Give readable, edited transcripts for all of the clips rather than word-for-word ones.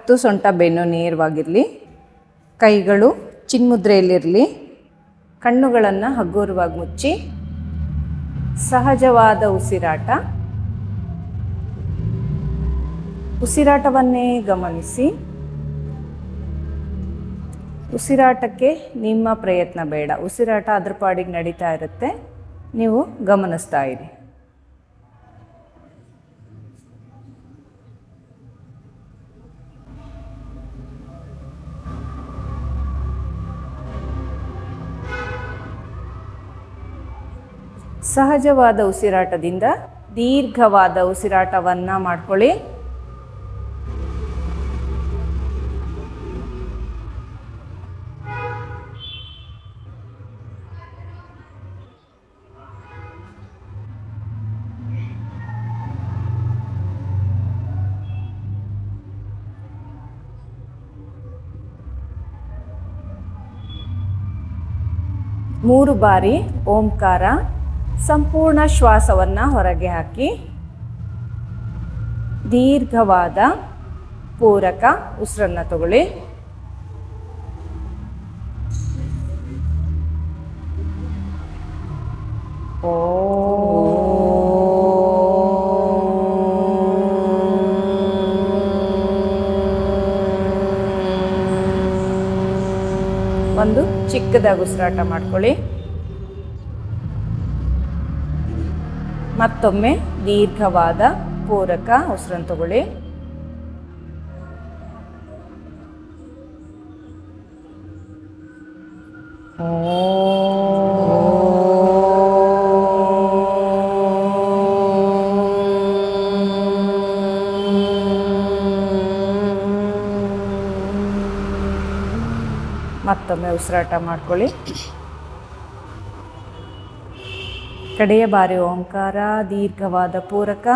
ಕತ್ತು ಸೊಂಟ ಬೆನ್ನು ನೇರವಾಗಿರಲಿ. ಕೈಗಳು ಚಿನ್ಮುದ್ರೆಯಲ್ಲಿರಲಿ. ಕಣ್ಣುಗಳನ್ನು ಹಗುರವಾಗಿ ಮುಚ್ಚಿ ಸಹಜವಾದ ಉಸಿರಾಟ. ಉಸಿರಾಟವನ್ನೇ ಗಮನಿಸಿ. ಉಸಿರಾಟಕ್ಕೆ ನಿಮ್ಮ ಪ್ರಯತ್ನ ಬೇಡ. ಉಸಿರಾಟ ಅದ್ರ ಪಾಡಿಗೆ ನಡೀತಾ ಇರುತ್ತೆ, ನೀವು ಗಮನಿಸ್ತಾ ಇರಿ. ಸಹಜವಾದ ಉಸಿರಾಟದಿಂದ ದೀರ್ಘವಾದ ಉಸಿರಾಟವನ್ನು ಮಾಡ್ಕೊಳ್ಳಿ. ಮೂರು ಬಾರಿ ಓಂಕಾರ ಸಂಪೂರ್ಣ ಶ್ವಾಸವನ್ನು ಹೊರಗೆ ಹಾಕಿ ದೀರ್ಘವಾದ ಪೂರಕ ಉಸಿರನ್ನು ತಗೊಳ್ಳಿ. ಒಂದು ಚಿಕ್ಕದಾಗಿ ಉಸಿರಾಟ ಮಾಡ್ಕೊಳ್ಳಿ. ಮತ್ತೊಮ್ಮೆ ದೀರ್ಘವಾದ ಪೂರಕ ಉಸಿರನ್ನು ತಗೊಳ್ಳಿ. ಮತ್ತೊಮ್ಮೆ ಉಸಿರಾಟ ಮಾಡ್ಕೊಳ್ಳಿ. ಕಡೆಯ ಬಾರಿ ಓಂಕಾರ ದೀರ್ಘವಾದ ಪೂರಕ.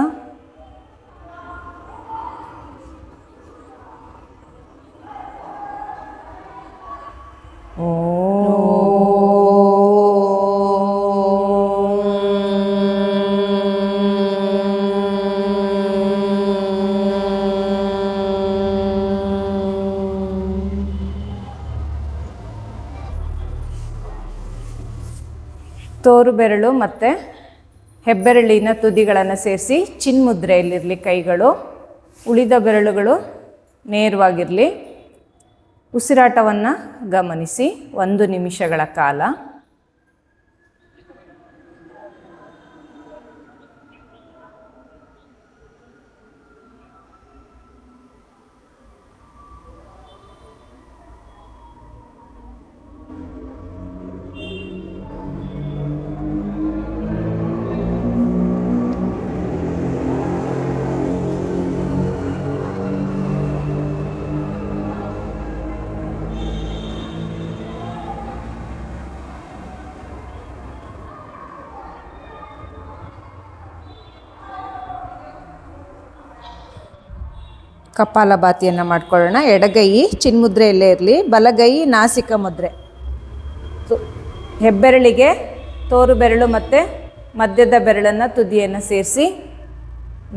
ತೋರು ಬೆರಳು ಮತ್ತು ಹೆಬ್ಬೆರಳಿನ ತುದಿಗಳನ್ನು ಸೇರಿಸಿ ಚಿನ್ಮುದ್ರೆಯಲ್ಲಿರಲಿ ಕೈಗಳು. ಉಳಿದ ಬೆರಳುಗಳು ನೇರವಾಗಿರಲಿ. ಉಸಿರಾಟವನ್ನು ಗಮನಿಸಿ 1 ನಿಮಿಷಗಳ ಕಾಲ. ಕಪಾಲಭಾತಿಯನ್ನು ಮಾಡ್ಕೊಳ್ಳೋಣ. ಎಡಗೈ ಚಿನ್ಮುದ್ರೆಯಲ್ಲೇ ಇರಲಿ, ಬಲಗೈ ನಾಸಿಕ ಮುದ್ರೆ. ಹೆಬ್ಬೆರಳಿಗೆ ತೋರು ಬೆರಳು ಮತ್ತು ಮಧ್ಯದ ಬೆರಳನ್ನು ತುದಿಯನ್ನು ಸೇರಿಸಿ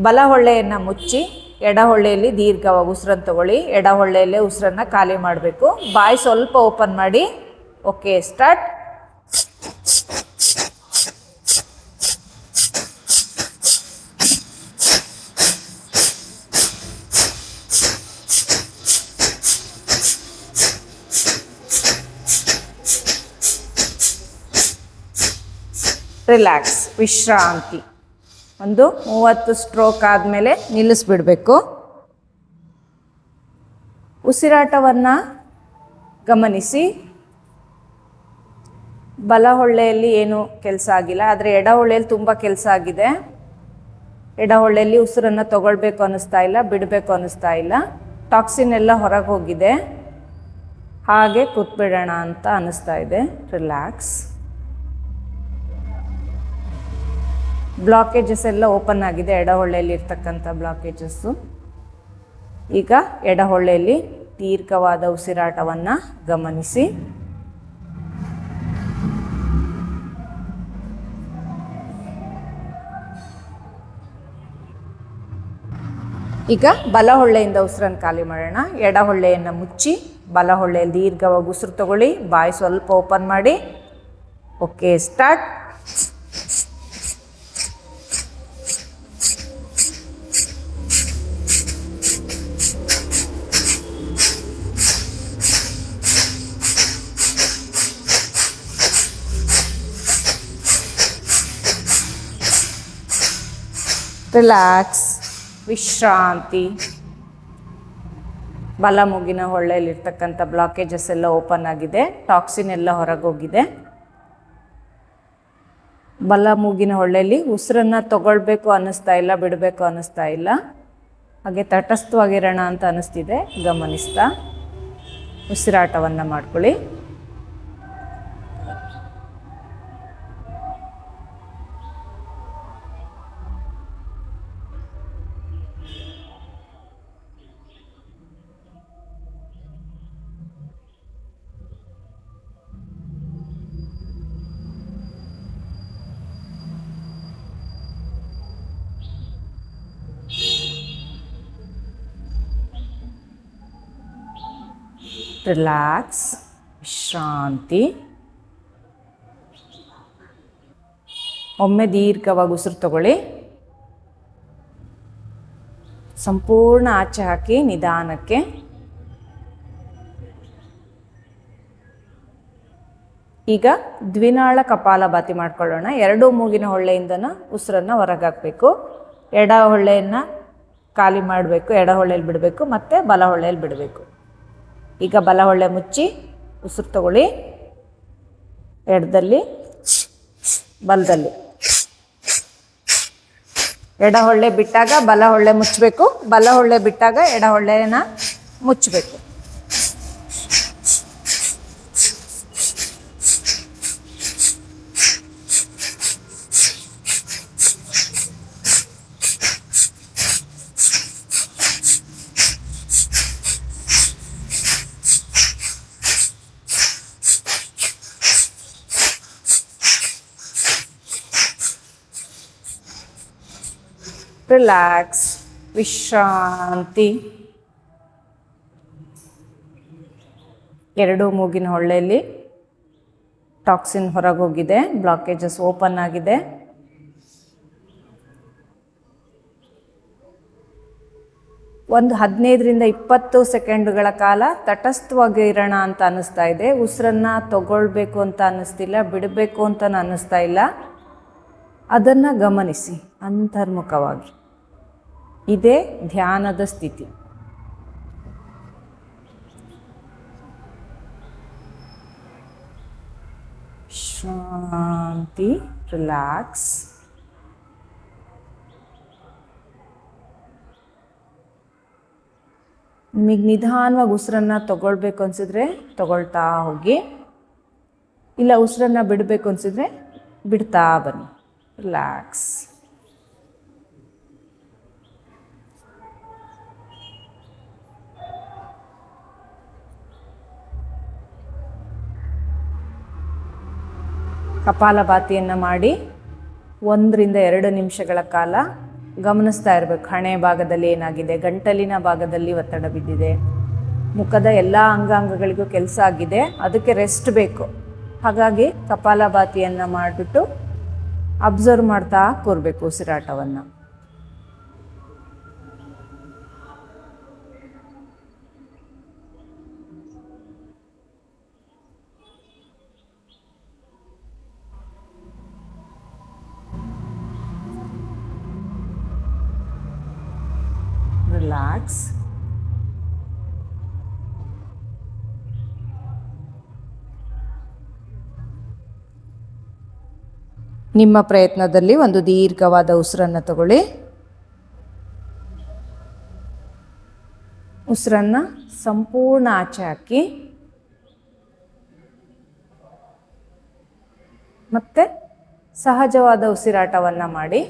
ಬಲ ಹೊಳ್ಳೆಯನ್ನು ಮುಚ್ಚಿ ಎಡ ಹೊಳ್ಳೆಯಲ್ಲಿ ದೀರ್ಘವಾಗಿ ಉಸಿರನ್ನು ತಗೊಳ್ಳಿ. ಎಡ ಹೊಳ್ಳೆಯಲ್ಲೇ ಉಸಿರನ್ನು ಖಾಲಿ ಮಾಡಬೇಕು. ಬಾಯಿ ಸ್ವಲ್ಪ ಓಪನ್ ಮಾಡಿ. Okay, start. ರಿಲ್ಯಾಕ್ಸ್, ವಿಶ್ರಾಂತಿ. ಒಂದು 30 ಸ್ಟ್ರೋಕ್ ಆದಮೇಲೆ ನಿಲ್ಲಿಸ್ಬಿಡಬೇಕು. ಉಸಿರಾಟವನ್ನು ಗಮನಿಸಿ. ಬಲ ಹೊಳ್ಳೆಯಲ್ಲಿ ಏನು ಕೆಲಸ ಆಗಿಲ್ಲ, ಆದರೆ ಎಡ ಹೊಳ್ಳೆಯಲ್ಲಿ ತುಂಬ ಕೆಲಸ ಆಗಿದೆ. ಎಡ ಹೊಳ್ಳೆಯಲ್ಲಿ ಉಸಿರನ್ನು ತಗೊಳ್ಬೇಕು ಅನ್ನಿಸ್ತಾ ಇಲ್ಲ, ಬಿಡಬೇಕು ಅನ್ನಿಸ್ತಾ ಇಲ್ಲ. ಟಾಕ್ಸಿನ್ ಎಲ್ಲ ಹೊರಗೆ ಹೋಗಿದೆ. ಹಾಗೆ ಕೂತ್ಬಿಡೋಣ ಅಂತ ಅನ್ನಿಸ್ತಾ ಇದೆ. ರಿಲ್ಯಾಕ್ಸ್. ಬ್ಲಾಕೇಜಸ್ ಎಲ್ಲ ಓಪನ್ ಆಗಿದೆ, ಎಡಹೊಳ್ಳೆಯಲ್ಲಿ ಇರ್ತಕ್ಕಂಥ ಬ್ಲಾಕೇಜಸ್ಸು. ಈಗ ಎಡಹೊಳ್ಳೆಯಲ್ಲಿ ದೀರ್ಘವಾದ ಉಸಿರಾಟವನ್ನು ಗಮನಿಸಿ. ಈಗ ಬಲ ಹೊಳ್ಳೆಯಿಂದ ಉಸಿರನ್ನು ಖಾಲಿ ಮಾಡೋಣ. ಎಡ ಹೊಳ್ಳೆಯನ್ನು ಮುಚ್ಚಿ ಬಲ ಹೊಳ್ಳೆಯಲ್ಲಿ ದೀರ್ಘವಾಗಿ ಉಸಿರು ತಗೊಳ್ಳಿ. ಬಾಯಿ ಸ್ವಲ್ಪ ಓಪನ್ ಮಾಡಿ. Okay, start. ರಿಲ್ಯಾಕ್ಸ್, ವಿಶ್ರಾಂತಿ. ಬಲ ಮೂಗಿನ ಹೊಳ್ಳೆಯಲ್ಲಿರ್ತಕ್ಕಂಥ ಬ್ಲಾಕೇಜಸ್ ಎಲ್ಲ ಓಪನ್ ಆಗಿದೆ, ಟಾಕ್ಸಿನ್ ಎಲ್ಲ ಹೊರಗೋಗಿದೆ. ಬಲ ಮೂಗಿನ ಹೊಳ್ಳೆಯಲ್ಲಿ ಉಸಿರನ್ನು ತಗೊಳ್ಬೇಕು ಅನ್ನಿಸ್ತಾ ಇಲ್ಲ, ಬಿಡಬೇಕು ಅನ್ನಿಸ್ತಾ ಇಲ್ಲ. ಹಾಗೆ ತಟಸ್ಥವಾಗಿರೋಣ ಅಂತ ಅನ್ನಿಸ್ತಿದೆ. ಗಮನಿಸ್ತಾ ಉಸಿರಾಟವನ್ನು ಮಾಡ್ಕೊಳ್ಳಿ. ರಿಲ್ಯಾಕ್ಸ್, ವಿಶ್ರಾಂತಿ. ಒಮ್ಮೆ ದೀರ್ಘವಾಗಿ ಉಸಿರು ತಗೊಳ್ಳಿ. ಸಂಪೂರ್ಣ ಆಚೆ ಹಾಕಿ ನಿಧಾನಕ್ಕೆ. ಈಗ ದ್ವಿನಾಳ ಕಪಾಲಭಾತಿ ಮಾಡ್ಕೊಳ್ಳೋಣ. ಎರಡೂ ಮೂಗಿನ ಹೊಳ್ಳೆಯಿಂದನ ಉಸಿರನ್ನು ಹೊರಗಾಕಬೇಕು. ಎಡ ಹೊಳ್ಳೆಯನ್ನು ಖಾಲಿ ಮಾಡಬೇಕು, ಎಡ ಹೊಳ್ಳೆಯಲ್ಲಿ ಬಿಡಬೇಕು, ಮತ್ತು ಬಲ ಹೊಳ್ಳೆಯಲ್ಲಿ ಬಿಡಬೇಕು. ಈಗ ಬಲ ಹೊಳ್ಳೆ ಮುಚ್ಚಿ ಉಸಿರು ತಗೊಳ್ಳಿ. ಎಡದಲ್ಲಿ, ಬಲದಲ್ಲಿ. ಎಡ ಹೊಳ್ಳೆ ಬಿಟ್ಟಾಗ ಬಲ ಹೊಳ್ಳೆ ಮುಚ್ಚಬೇಕು, ಬಲ ಹೊಳ್ಳೆ ಬಿಟ್ಟಾಗ ಎಡ ಹೊಳ್ಳೆನ ಮುಚ್ಚಬೇಕು. ರಿಲ್ಯಾಕ್ಸ್, ವಿಶ್ರಾಂತಿ. ಎರಡೂ ಮೂಗಿನ ಹೊಳ್ಳೆಯಲ್ಲಿ ಟಾಕ್ಸಿನ್ ಹೊರಗೋಗಿದೆ, ಬ್ಲಾಕೇಜಸ್ ಓಪನ್ ಆಗಿದೆ. ಒಂದು 15ರಿಂದ 20 ಸೆಕೆಂಡುಗಳ ಕಾಲ ತಟಸ್ಥವಾಗಿ ಇರೋಣ ಅಂತ ಅನ್ನಿಸ್ತಾ ಇದೆ. ಉಸಿರನ್ನು ತಗೊಳ್ಬೇಕು ಅಂತ ಅನ್ನಿಸ್ತಿಲ್ಲ, ಬಿಡಬೇಕು ಅಂತ ಅನ್ನಿಸ್ತಾ ಇಲ್ಲ. ಅದನ್ನು ಗಮನಿಸಿ ಅಂತರ್ಮುಖವಾಗಿ. ಇದೇ ಧ್ಯಾನದ ಸ್ಥಿತಿ. ಶಾಂತಿ, ರಿಲ್ಯಾಕ್ಸ್. ನಿಮಗೆ ನಿಧಾನವಾಗಿ ಉಸಿರನ್ನು ತಗೊಳ್ಬೇಕು ಅನಿಸಿದ್ರೆ ತಗೊಳ್ತಾ ಹೋಗಿ. ಇಲ್ಲ ಉಸಿರನ್ನು ಬಿಡಬೇಕು ಅನಿಸಿದ್ರೆ ಬಿಡ್ತಾ ಬನ್ನಿ. ರಿಲ್ಯಾಕ್ಸ್. ಕಪಾಲಭಾತಿಯನ್ನು ಮಾಡಿ 1ರಿಂದ 2 ನಿಮಿಷಗಳ ಕಾಲ ಗಮನಿಸ್ತಾ ಇರಬೇಕು. ಹಣೆ ಭಾಗದಲ್ಲಿ ಏನಾಗಿದೆ, ಗಂಟಲಿನ ಭಾಗದಲ್ಲಿ ಒತ್ತಡ ಬಿದ್ದಿದೆ, ಮುಖದ ಎಲ್ಲ ಅಂಗಾಂಗಗಳಿಗೂ ಕೆಲಸ ಆಗಿದೆ, ಅದಕ್ಕೆ ರೆಸ್ಟ್ ಬೇಕು. ಹಾಗಾಗಿ ಕಪಾಲಭಾತಿಯನ್ನು ಮಾಡಿಬಿಟ್ಟು ಅಬ್ಸರ್ವ್ ಮಾಡ್ತಾ ಕೂರಬೇಕು ಉಸಿರಾಟವನ್ನು. ರಿಲ್ಯಾಕ್ಸ್. ನಿಮ್ಮ ಪ್ರಯತ್ನದಲ್ಲಿ ಒಂದು ದೀರ್ಘವಾದ ಉಸಿರನ್ನು ತಗೊಳ್ಳಿ. ಉಸಿರನ್ನು ಸಂಪೂರ್ಣ ಆಚೆ ಹಾಕಿ ಮತ್ತೆ ಸಹಜವಾದ ಉಸಿರಾಟವನ್ನು ಮಾಡಿ.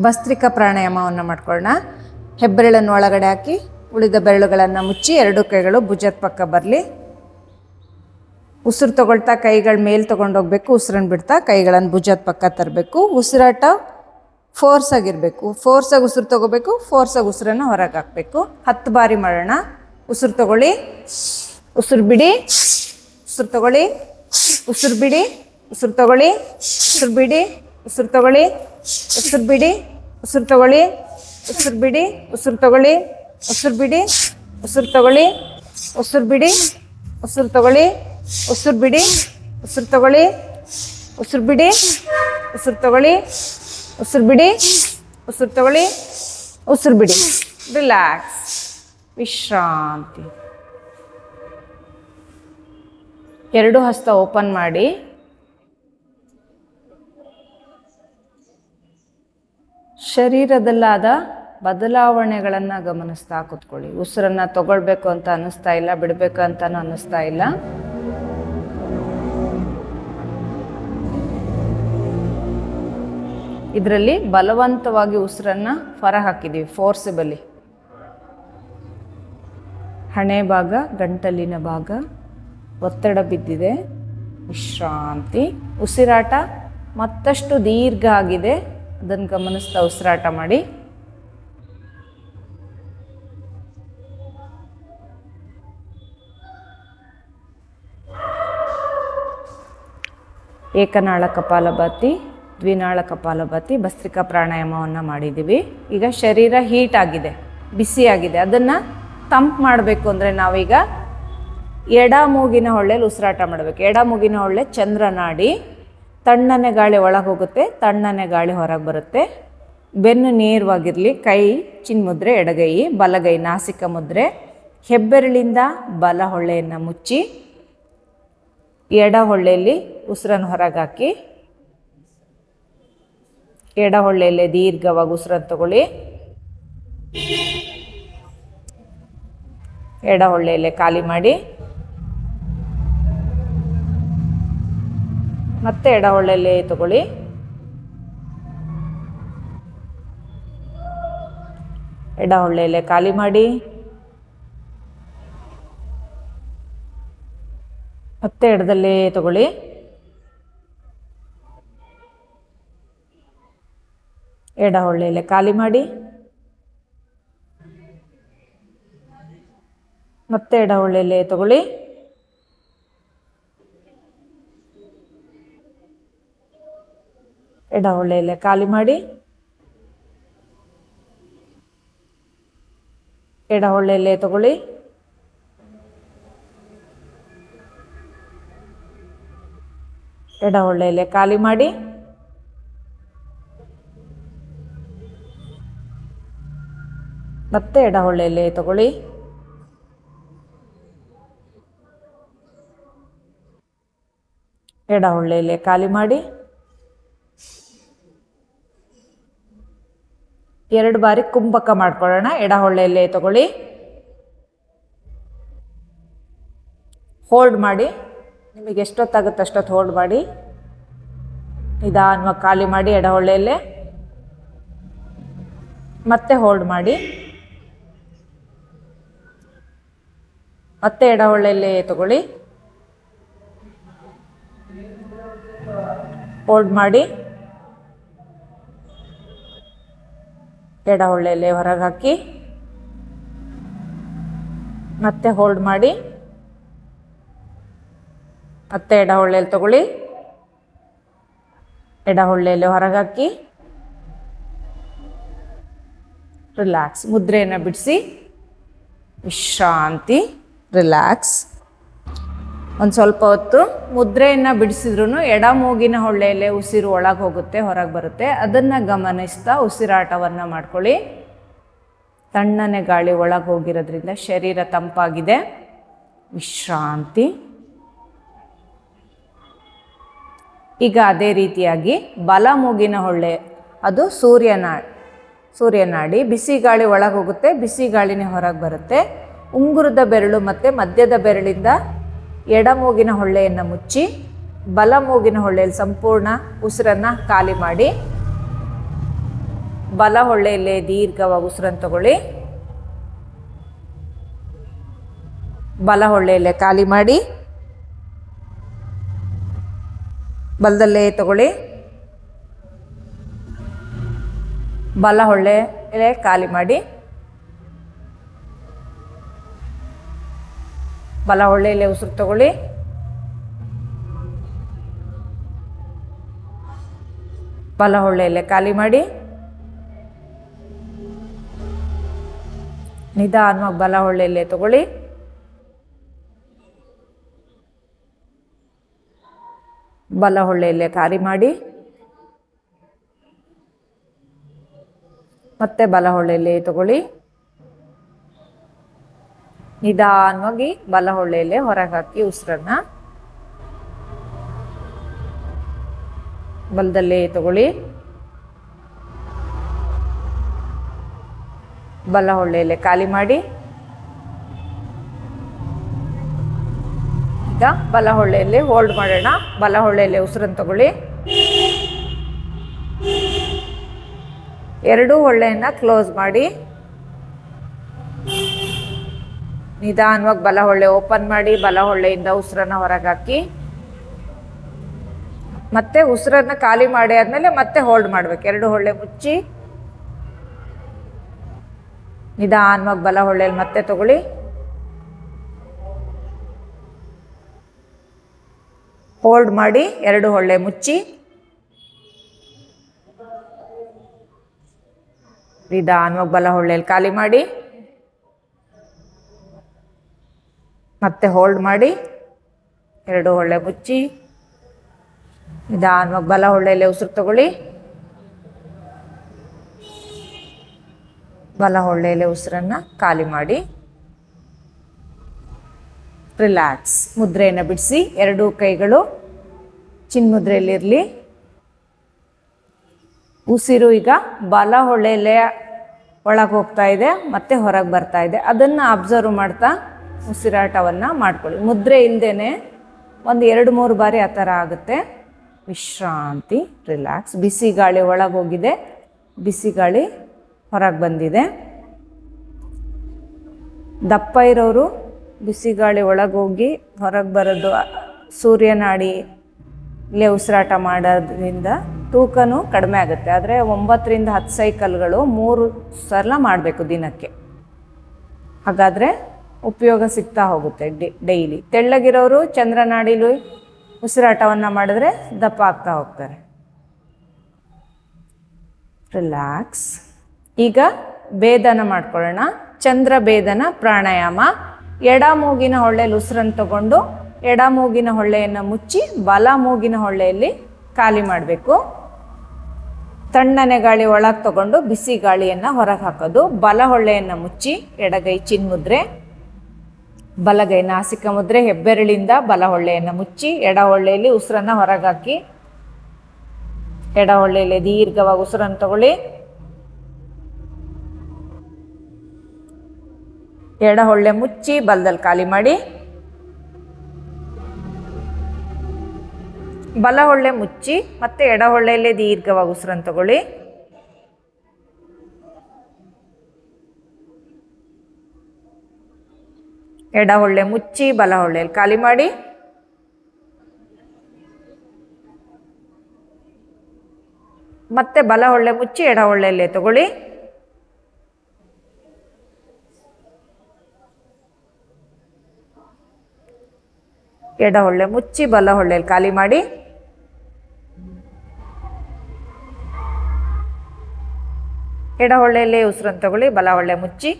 ಭಸ್ತ್ರಿಕಾ ಪ್ರಾಣಾಯಾಮವನ್ನು ಮಾಡ್ಕೊಳ್ಳೋಣ. ಹೆಬ್ಬೆರಳನ್ನು ಒಳಗಡೆ ಹಾಕಿ ಉಳಿದ ಬೆರಳುಗಳನ್ನು ಮುಚ್ಚಿ 2 ಕೈಗಳು ಭುಜದ ಪಕ್ಕ ಬರಲಿ. ಉಸಿರು ತಗೊಳ್ತಾ ಕೈಗಳ ಮೇಲೆ ತೊಗೊಂಡೋಗ್ಬೇಕು, ಉಸಿರನ್ನು ಬಿಡ್ತಾ ಕೈಗಳನ್ನು ಭುಜದ ಪಕ್ಕ ತರಬೇಕು. ಉಸಿರಾಟ ಫೋರ್ಸ್ ಆಗಿರಬೇಕು. ಫೋರ್ಸಾಗಿ ಉಸಿರು ತೊಗೋಬೇಕು, ಫೋರ್ಸಾಗಿ ಉಸಿರನ್ನು ಹೊರಗೆ ಹಾಕಬೇಕು. 10 ಬಾರಿ ಮಾಡೋಣ. ಉಸಿರು ತಗೊಳ್ಳಿ, ಉಸಿರು ಬಿಡಿ, ಉಸಿರು ತಗೊಳ್ಳಿ, ಉಸಿರು ಬಿಡಿ, ಉಸಿರು ತಗೊಳ್ಳಿ, ಉಸಿರು ಬಿಡಿ, ಉಸಿರು ತಗೊಳ್ಳಿ, ಉಸಿರು ಬಿಡಿ, ಉಸಿರು ತಗೊಳ್ಳಿ, ಉಸಿರು ಬಿಡಿ, ಉಸಿರು ತಗೊಳ್ಳಿ, ಉಸಿರು ಬಿಡಿ, ಉಸಿರು ತಗೊಳ್ಳಿ, ಉಸಿರು ಬಿಡಿ, ಉಸಿರು ತಗೊಳ್ಳಿ, ಉಸಿರು ಬಿಡಿ, ಉಸಿರು ತಗೊಳ್ಳಿ, ಉಸಿರು ಬಿಡಿ, ಉಸಿರು ತಗೊಳ್ಳಿ, ಉಸಿರು ಬಿಡಿ, ಉಸಿರು ತಗೊಳ್ಳಿ, ಉಸಿರು ಬಿಡಿ. ರಿಲ್ಯಾಕ್ಸ್, ವಿಶ್ರಾಂತಿ. 2 ಹಸ್ತ ಓಪನ್ ಮಾಡಿ ಶರೀರದಲ್ಲಾದ ಬದಲಾವಣೆಗಳನ್ನು ಗಮನಿಸ್ತಾ ಕೂತ್ಕೊಳ್ಳಿ. ಉಸಿರನ್ನು ತಗೊಳ್ಬೇಕು ಅಂತ ಅನ್ನಿಸ್ತಾ ಇಲ್ಲ, ಬಿಡಬೇಕು ಅಂತಲೂ ಅನ್ನಿಸ್ತಾ ಇಲ್ಲ. ಇದರಲ್ಲಿ ಬಲವಂತವಾಗಿ ಉಸಿರನ್ನು ಹೊರ ಹಾಕಿದ್ದೀವಿ, ಫೋರ್ಸಿಬಲಿ. ಹಣೆ ಭಾಗ, ಗಂಟಲಿನ ಭಾಗ ಒತ್ತಡ ಬಿದ್ದಿದೆ. ವಿಶ್ರಾಂತಿ. ಉಸಿರಾಟ ಮತ್ತಷ್ಟು ದೀರ್ಘ ಆಗಿದೆ, ಅದನ್ನು ಗಮನಿಸ್ತಾ ಉಸಿರಾಟ ಮಾಡಿ. ಏಕನಾಳ ಕಪಾಲಭಾತಿ, ದ್ವಿನಾಳ ಕಪಾಲಭಾತಿ, ಭಸ್ತ್ರಿಕಾ ಪ್ರಾಣಾಯಾಮವನ್ನು ಮಾಡಿದ್ದೀವಿ. ಈಗ ಶರೀರ ಹೀಟ್ ಆಗಿದೆ, ಬಿಸಿಯಾಗಿದೆ. ಅದನ್ನು ತಂಪು ಮಾಡಬೇಕು ಅಂದರೆ ನಾವೀಗ ಎಡ ಮೂಗಿನ ಹೊಳ್ಳೆಯಲ್ಲಿ ಉಸಿರಾಟ ಮಾಡಬೇಕು. ಎಡ ಮೂಗಿನ ಹೊಳ್ಳೆ ಚಂದ್ರನಾಡಿ. ತಣ್ಣನೆ ಗಾಳಿ ಒಳಗೆ ಹೋಗುತ್ತೆ, ತಣ್ಣನೆ ಗಾಳಿ ಹೊರಗೆ ಬರುತ್ತೆ. ಬೆನ್ನು ನೇರವಾಗಿರಲಿ. ಕೈ ಚಿನ್ಮುದ್ರೆ ಎಡಗೈ, ಬಲಗೈ ನಾಸಿಕ ಮುದ್ರೆ. ಹೆಬ್ಬೆರಳಿಂದ ಬಲ ಹೊಳ್ಳೆಯನ್ನು ಮುಚ್ಚಿ ಎಡ ಹೊಳ್ಳೆಯಲ್ಲಿ ಉಸಿರನ್ನು ಹೊರಗೆ ಹಾಕಿ ಎಡ ಹೊಳ್ಳೆಯಲ್ಲೇ ದೀರ್ಘವಾಗಿ ಉಸಿರನ್ನು ತಗೊಳ್ಳಿ. ಎಡ ಹೊಳ್ಳೆಯಲ್ಲೇ ಖಾಲಿ ಮಾಡಿ. ಮತ್ತೆ ಎಡ ಹೊಳ್ಳೆಯಲ್ಲೇ ತಗೊಳ್ಳಿ. ಎಡ ಹೊಳ್ಳೆಯಲ್ಲೇ ಖಾಲಿ ಮಾಡಿ. ಮತ್ತೆ ಎಡದಲ್ಲೇ ತಗೊಳ್ಳಿ. ಎಡ ಹೊಳ್ಳೆಯಲ್ಲೇ ಖಾಲಿ ಮಾಡಿ. ಮತ್ತೆ ಎಡ ಹೊಳ್ಳೆಯಲ್ಲೇ ತಗೊಳ್ಳಿ. ಎಡ ಹೊಳ್ಳೆಯಲ್ಲೇ ಖಾಲಿ ಮಾಡಿ. ಎಡ ಹೊಳ್ಳೆಯಲ್ಲೇ ತಗೊಳ್ಳಿ. ಎಡ ಹೊಳ್ಳೆಯಲ್ಲೇ ಖಾಲಿ ಮಾಡಿ. ಮತ್ತೆ ಎಡ ಹೊಳ್ಳೆಯಲ್ಲೇ ತಗೊಳ್ಳಿ. ಎಡ ಹೊಳ್ಳೆಯಲ್ಲೇ ಖಾಲಿ ಮಾಡಿ. 2 ಬಾರಿ ಕುಂಭಕ ಮಾಡ್ಕೊಳ್ಳೋಣ. ಎಡ ಹೊಳ್ಳೆಯಲ್ಲೇ ತಗೊಳ್ಳಿ. ಹೋಲ್ಡ್ ಮಾಡಿ. ನಿಮಗೆ ಎಷ್ಟೊತ್ತಾಗುತ್ತೆ ಅಷ್ಟೊತ್ತು ಹೋಲ್ಡ್ ಮಾಡಿ. ನಿಧಾನವಾಗಿ ಖಾಲಿ ಮಾಡಿ ಎಡ ಹೊಳ್ಳೆಯಲ್ಲೇ. ಮತ್ತೆ ಹೋಲ್ಡ್ ಮಾಡಿ. ಮತ್ತೆ ಎಡ ಹೊಳ್ಳೆಯಲ್ಲೇ ತಗೊಳ್ಳಿ. ಹೋಲ್ಡ್ ಮಾಡಿ. ಎಡ ಹೊಳ್ಳೆಯಲ್ಲೇ ಹೊರಗೆ ಹಾಕಿ. ಮತ್ತೆ ಹೋಲ್ಡ್ ಮಾಡಿ. ಮತ್ತೆ ಎಡ ಹೊಳ್ಳೆಯಲ್ಲಿ ತಗೊಳ್ಳಿ. ಎಡ ಹೊಳ್ಳೆಯಲ್ಲೇ ಹೊರಗೆ ಹಾಕಿ. ರಿಲ್ಯಾಕ್ಸ್. ಮುದ್ರೆಯನ್ನು ಬಿಡಿಸಿ. ವಿಶ್ರಾಂತಿ. ರಿಲ್ಯಾಕ್ಸ್. ಒಂದು ಸ್ವಲ್ಪ ಹೊತ್ತು ಮುದ್ರೆಯನ್ನು ಬಿಡಿಸಿದ್ರೂ ಎಡ ಮೂಗಿನ ಹೊಳ್ಳೆಯಲ್ಲೇ ಉಸಿರು ಒಳಗೆ ಹೋಗುತ್ತೆ, ಹೊರಗೆ ಬರುತ್ತೆ. ಅದನ್ನು ಗಮನಿಸ್ತಾ ಉಸಿರಾಟವನ್ನು ಮಾಡ್ಕೊಳ್ಳಿ. ತಣ್ಣನೆ ಗಾಳಿ ಒಳಗೆ ಹೋಗಿರೋದ್ರಿಂದ ಶರೀರ ತಂಪಾಗಿದೆ. ವಿಶ್ರಾಂತಿ. ಈಗ ಅದೇ ರೀತಿಯಾಗಿ ಬಲ ಮೂಗಿನ ಹೊಳ್ಳೆ, ಅದು ಸೂರ್ಯನಾಡಿ. ಬಿಸಿ ಗಾಳಿ ಒಳಗೆ ಹೋಗುತ್ತೆ, ಬಿಸಿ ಗಾಳಿನೇ ಹೊರಗೆ ಬರುತ್ತೆ. ಉಂಗುರದ ಬೆರಳು ಮತ್ತು ಮಧ್ಯದ ಬೆರಳಿಂದ ಎಡ ಮೂಗಿನ ಹೊಳ್ಳೆಯನ್ನು ಮುಚ್ಚಿ ಬಲ ಮೂಗಿನ ಹೊಳ್ಳೆಯಲ್ಲಿ ಸಂಪೂರ್ಣ ಉಸಿರನ್ನು ಖಾಲಿ ಮಾಡಿ. ಬಲ ಹೊಳ್ಳೆಯಲ್ಲೇ ದೀರ್ಘವಾಗಿ ಉಸಿರನ್ನು ತಗೊಳ್ಳಿ. ಬಲ ಹೊಳ್ಳೆಯಲ್ಲೇ ಖಾಲಿ ಮಾಡಿ. ಬಲದಲ್ಲೇ ತಗೊಳ್ಳಿ. ಬಲ ಹೊಳ್ಳೆ ಖಾಲಿ ಮಾಡಿ. ಬಲ ಹೊಳ್ಳೆಯಲ್ಲೇ ಉಸಿರು ತಗೊಳ್ಳಿ. ಬಲ ಹೊಳ್ಳೆಯಲ್ಲೇ ಖಾಲಿ ಮಾಡಿ. ನಿಧಾನವಾಗಿ ಬಲ ಹೊಳ್ಳೆಯಲ್ಲೇ ತಗೊಳ್ಳಿ. ಬಲ ಹೊಳ್ಳೆಯಲ್ಲೇ ಖಾಲಿ ಮಾಡಿ. ಮತ್ತೆ ಬಲ ಹೊಳ್ಳೆಯಲ್ಲೇ ತಗೊಳ್ಳಿ. ನಿಧಾನವಾಗಿ ಬಲ ಹೊಳ್ಳೆಯಲ್ಲೇ ಹೊರಗೆ ಹಾಕಿ ಉಸಿರನ್ನ. ಬಲದಲ್ಲೇ ತಗೊಳ್ಳಿ. ಬಲ ಹೊಳ್ಳೆಯಲ್ಲೇ ಖಾಲಿ ಮಾಡಿ. ಈಗ ಬಲ ಹೊಳ್ಳೆಯಲ್ಲೇ ಹೋಲ್ಡ್ ಮಾಡೋಣ. ಬಲ ಹೊಳ್ಳೆಯಲ್ಲೇ ಉಸಿರನ್ನು ತಗೊಳ್ಳಿ. ಎರಡೂ ಹೊಳ್ಳೆಯನ್ನ ಕ್ಲೋಸ್ ಮಾಡಿ. ನಿಧಾನವಾಗಿ ಬಲ ಹೊಳ್ಳೆ ಓಪನ್ ಮಾಡಿ. ಬಲ ಹೊಳ್ಳೆಯಿಂದ ಉಸಿರನ್ನ ಹೊರಗೆ ಹಾಕಿ. ಮತ್ತೆ ಉಸಿರನ್ನ ಖಾಲಿ ಮಾಡಿ ಆದಮೇಲೆ ಮತ್ತೆ ಹೋಲ್ಡ್ ಮಾಡಬೇಕು. ಎರಡು ಹೊಳ್ಳೆ ಮುಚ್ಚಿ ನಿಧಾನವಾಗಿ ಬಲ ಹೊಳ್ಳೆಯಲ್ಲಿ ಮತ್ತೆ ತಗೊಳ್ಳಿ. ಹೋಲ್ಡ್ ಮಾಡಿ. ಎರಡು ಹೊಳ್ಳೆ ಮುಚ್ಚಿ ನಿಧಾನವಾಗಿ ಬಲ ಹೊಳ್ಳೆಯಲ್ಲಿ ಖಾಲಿ ಮಾಡಿ. ಮತ್ತೆ ಹೋಲ್ಡ್ ಮಾಡಿ. ಎರಡು ಹೊಳ್ಳೆ ಮುಚ್ಚಿ ನಿಧಾನವಾಗಿ ಬಲ ಹೊಳ್ಳೆಯಲ್ಲೇ ಉಸಿರು ತಗೊಳ್ಳಿ. ಬಲ ಹೊಳ್ಳೆಯಲ್ಲೇ ಉಸಿರನ್ನು ಖಾಲಿ ಮಾಡಿ. ರಿಲ್ಯಾಕ್ಸ್. ಮುದ್ರೆಯನ್ನು ಬಿಡಿಸಿ. ಎರಡೂ ಕೈಗಳು ಚಿನ್ಮುದ್ರೆಯಲ್ಲಿರಲಿ. ಉಸಿರು ಈಗ ಬಲ ಹೊಳ್ಳೆಯಲ್ಲೇ ಒಳಗೆ ಹೋಗ್ತಾ ಇದೆ ಮತ್ತು ಹೊರಗೆ ಬರ್ತಾ ಇದೆ. ಅದನ್ನು ಅಬ್ಸರ್ವ್ ಮಾಡ್ತಾ ಉಸಿರಾಟವನ್ನು ಮಾಡ್ಕೊಳ್ಳಿ. ಮುದ್ರೆ ಇಲ್ಲದೇ ಒಂದು 2-3 ಬಾರಿ ಆ ಥರ ಆಗುತ್ತೆ. ವಿಶ್ರಾಂತಿ, ರಿಲ್ಯಾಕ್ಸ್. ಬಿಸಿ ಗಾಳಿ ಒಳಗೆ ಹೋಗಿದೆ, ಬಿಸಿ ಗಾಳಿ ಹೊರಗೆ ಬಂದಿದೆ. ದಪ್ಪ ಇರೋರು ಬಿಸಿ ಗಾಳಿ ಒಳಗೆ ಹೋಗಿ ಹೊರಗೆ ಬರೋದು, ಸೂರ್ಯನಾಡಿ ಇಲ್ಲೇ ಉಸಿರಾಟ ಮಾಡೋದ್ರಿಂದ ತೂಕನೂ ಕಡಿಮೆ ಆಗುತ್ತೆ. ಆದರೆ 9ರಿಂದ 10 ಸೈಕಲ್ಗಳು 3 ಸಲ ಮಾಡಬೇಕು ದಿನಕ್ಕೆ. ಹಾಗಾದರೆ ಉಪಯೋಗ ಸಿಗ್ತಾ ಹೋಗುತ್ತೆ ಡೈಲಿ. ತೆಳ್ಳಗಿರೋರು ಚಂದ್ರನಾಡಿಲಿ ಉಸಿರಾಟವನ್ನು ಮಾಡಿದ್ರೆ ದಪ್ಪ ಆಗ್ತಾ ಹೋಗ್ತಾರೆ. ರಿಲ್ಯಾಕ್ಸ್. ಈಗ ಭೇದನ ಮಾಡ್ಕೊಳ್ಳೋಣ. ಚಂದ್ರ ಭೇದನ ಪ್ರಾಣಾಯಾಮ. ಎಡ ಮೂಗಿನ ಹೊಳ್ಳೆಯಲ್ಲಿ ಉಸಿರನ್ನು ತಗೊಂಡು ಎಡ ಮೂಗಿನ ಹೊಳ್ಳೆಯನ್ನು ಮುಚ್ಚಿ ಬಲ ಮೂಗಿನ ಹೊಳ್ಳೆಯಲ್ಲಿ ಖಾಲಿ ಮಾಡಬೇಕು. ತಣ್ಣನೆ ಗಾಳಿ ಒಳಗೆ ತಗೊಂಡು ಬಿಸಿ ಗಾಳಿಯನ್ನು ಹೊರಗೆ ಹಾಕೋದು. ಬಲ ಹೊಳ್ಳೆಯನ್ನು ಮುಚ್ಚಿ ಎಡಗೈ ಚಿನ್ಮುದ್ರೆ, ಬಲಗೈ ನಾಸಿಕ ಮುದ್ರೆ. ಹೆಬ್ಬೆರಳಿಂದ ಬಲ ಹೊಳ್ಳೆಯನ್ನು ಮುಚ್ಚಿ ಎಡ ಹೊಳ್ಳೆಯಲ್ಲಿ ಉಸಿರನ್ನು ಹೊರಗೆ ಹಾಕಿ ಎಡ ಹೊಳ್ಳೆಯಲ್ಲಿ ದೀರ್ಘವಾಗಿ ಉಸಿರನ್ನು ತಗೊಳ್ಳಿ. ಎಡ ಹೊಳ್ಳೆ ಮುಚ್ಚಿ ಬಲದಲ್ಲಿ ಖಾಲಿ ಮಾಡಿ. ಬಲ ಹೊಳ್ಳೆ ಮುಚ್ಚಿ ಮತ್ತೆ ಎಡ ಹೊಳ್ಳೆಯಲ್ಲೇ ದೀರ್ಘವಾಗಿ ಉಸಿರನ್ನು ತಗೊಳ್ಳಿ. ಎಡ ಹೊಳ್ಳೆ ಮುಚ್ಚಿ ಬಲ ಹೊಳ್ಳೆಯಲ್ಲಿ ಖಾಲಿ ಮಾಡಿ. ಮತ್ತೆ ಬಲ ಹೊಳ್ಳೆ ಮುಚ್ಚಿ ಎಡ ಹೊಳ್ಳೆಯಲ್ಲೇ ತಗೊಳ್ಳಿ. ಎಡ ಹೊಳ್ಳೆ ಮುಚ್ಚಿ ಬಲ ಹೊಳ್ಳೆಯಲ್ಲಿ ಖಾಲಿ ಮಾಡಿ. ಎಡ ಹೊಳ್ಳೆಯಲ್ಲೇ ಉಸಿರನ್ನು ತಗೊಳ್ಳಿ. ಬಲ ಹೊಳ್ಳೆ ಮುಚ್ಚಿ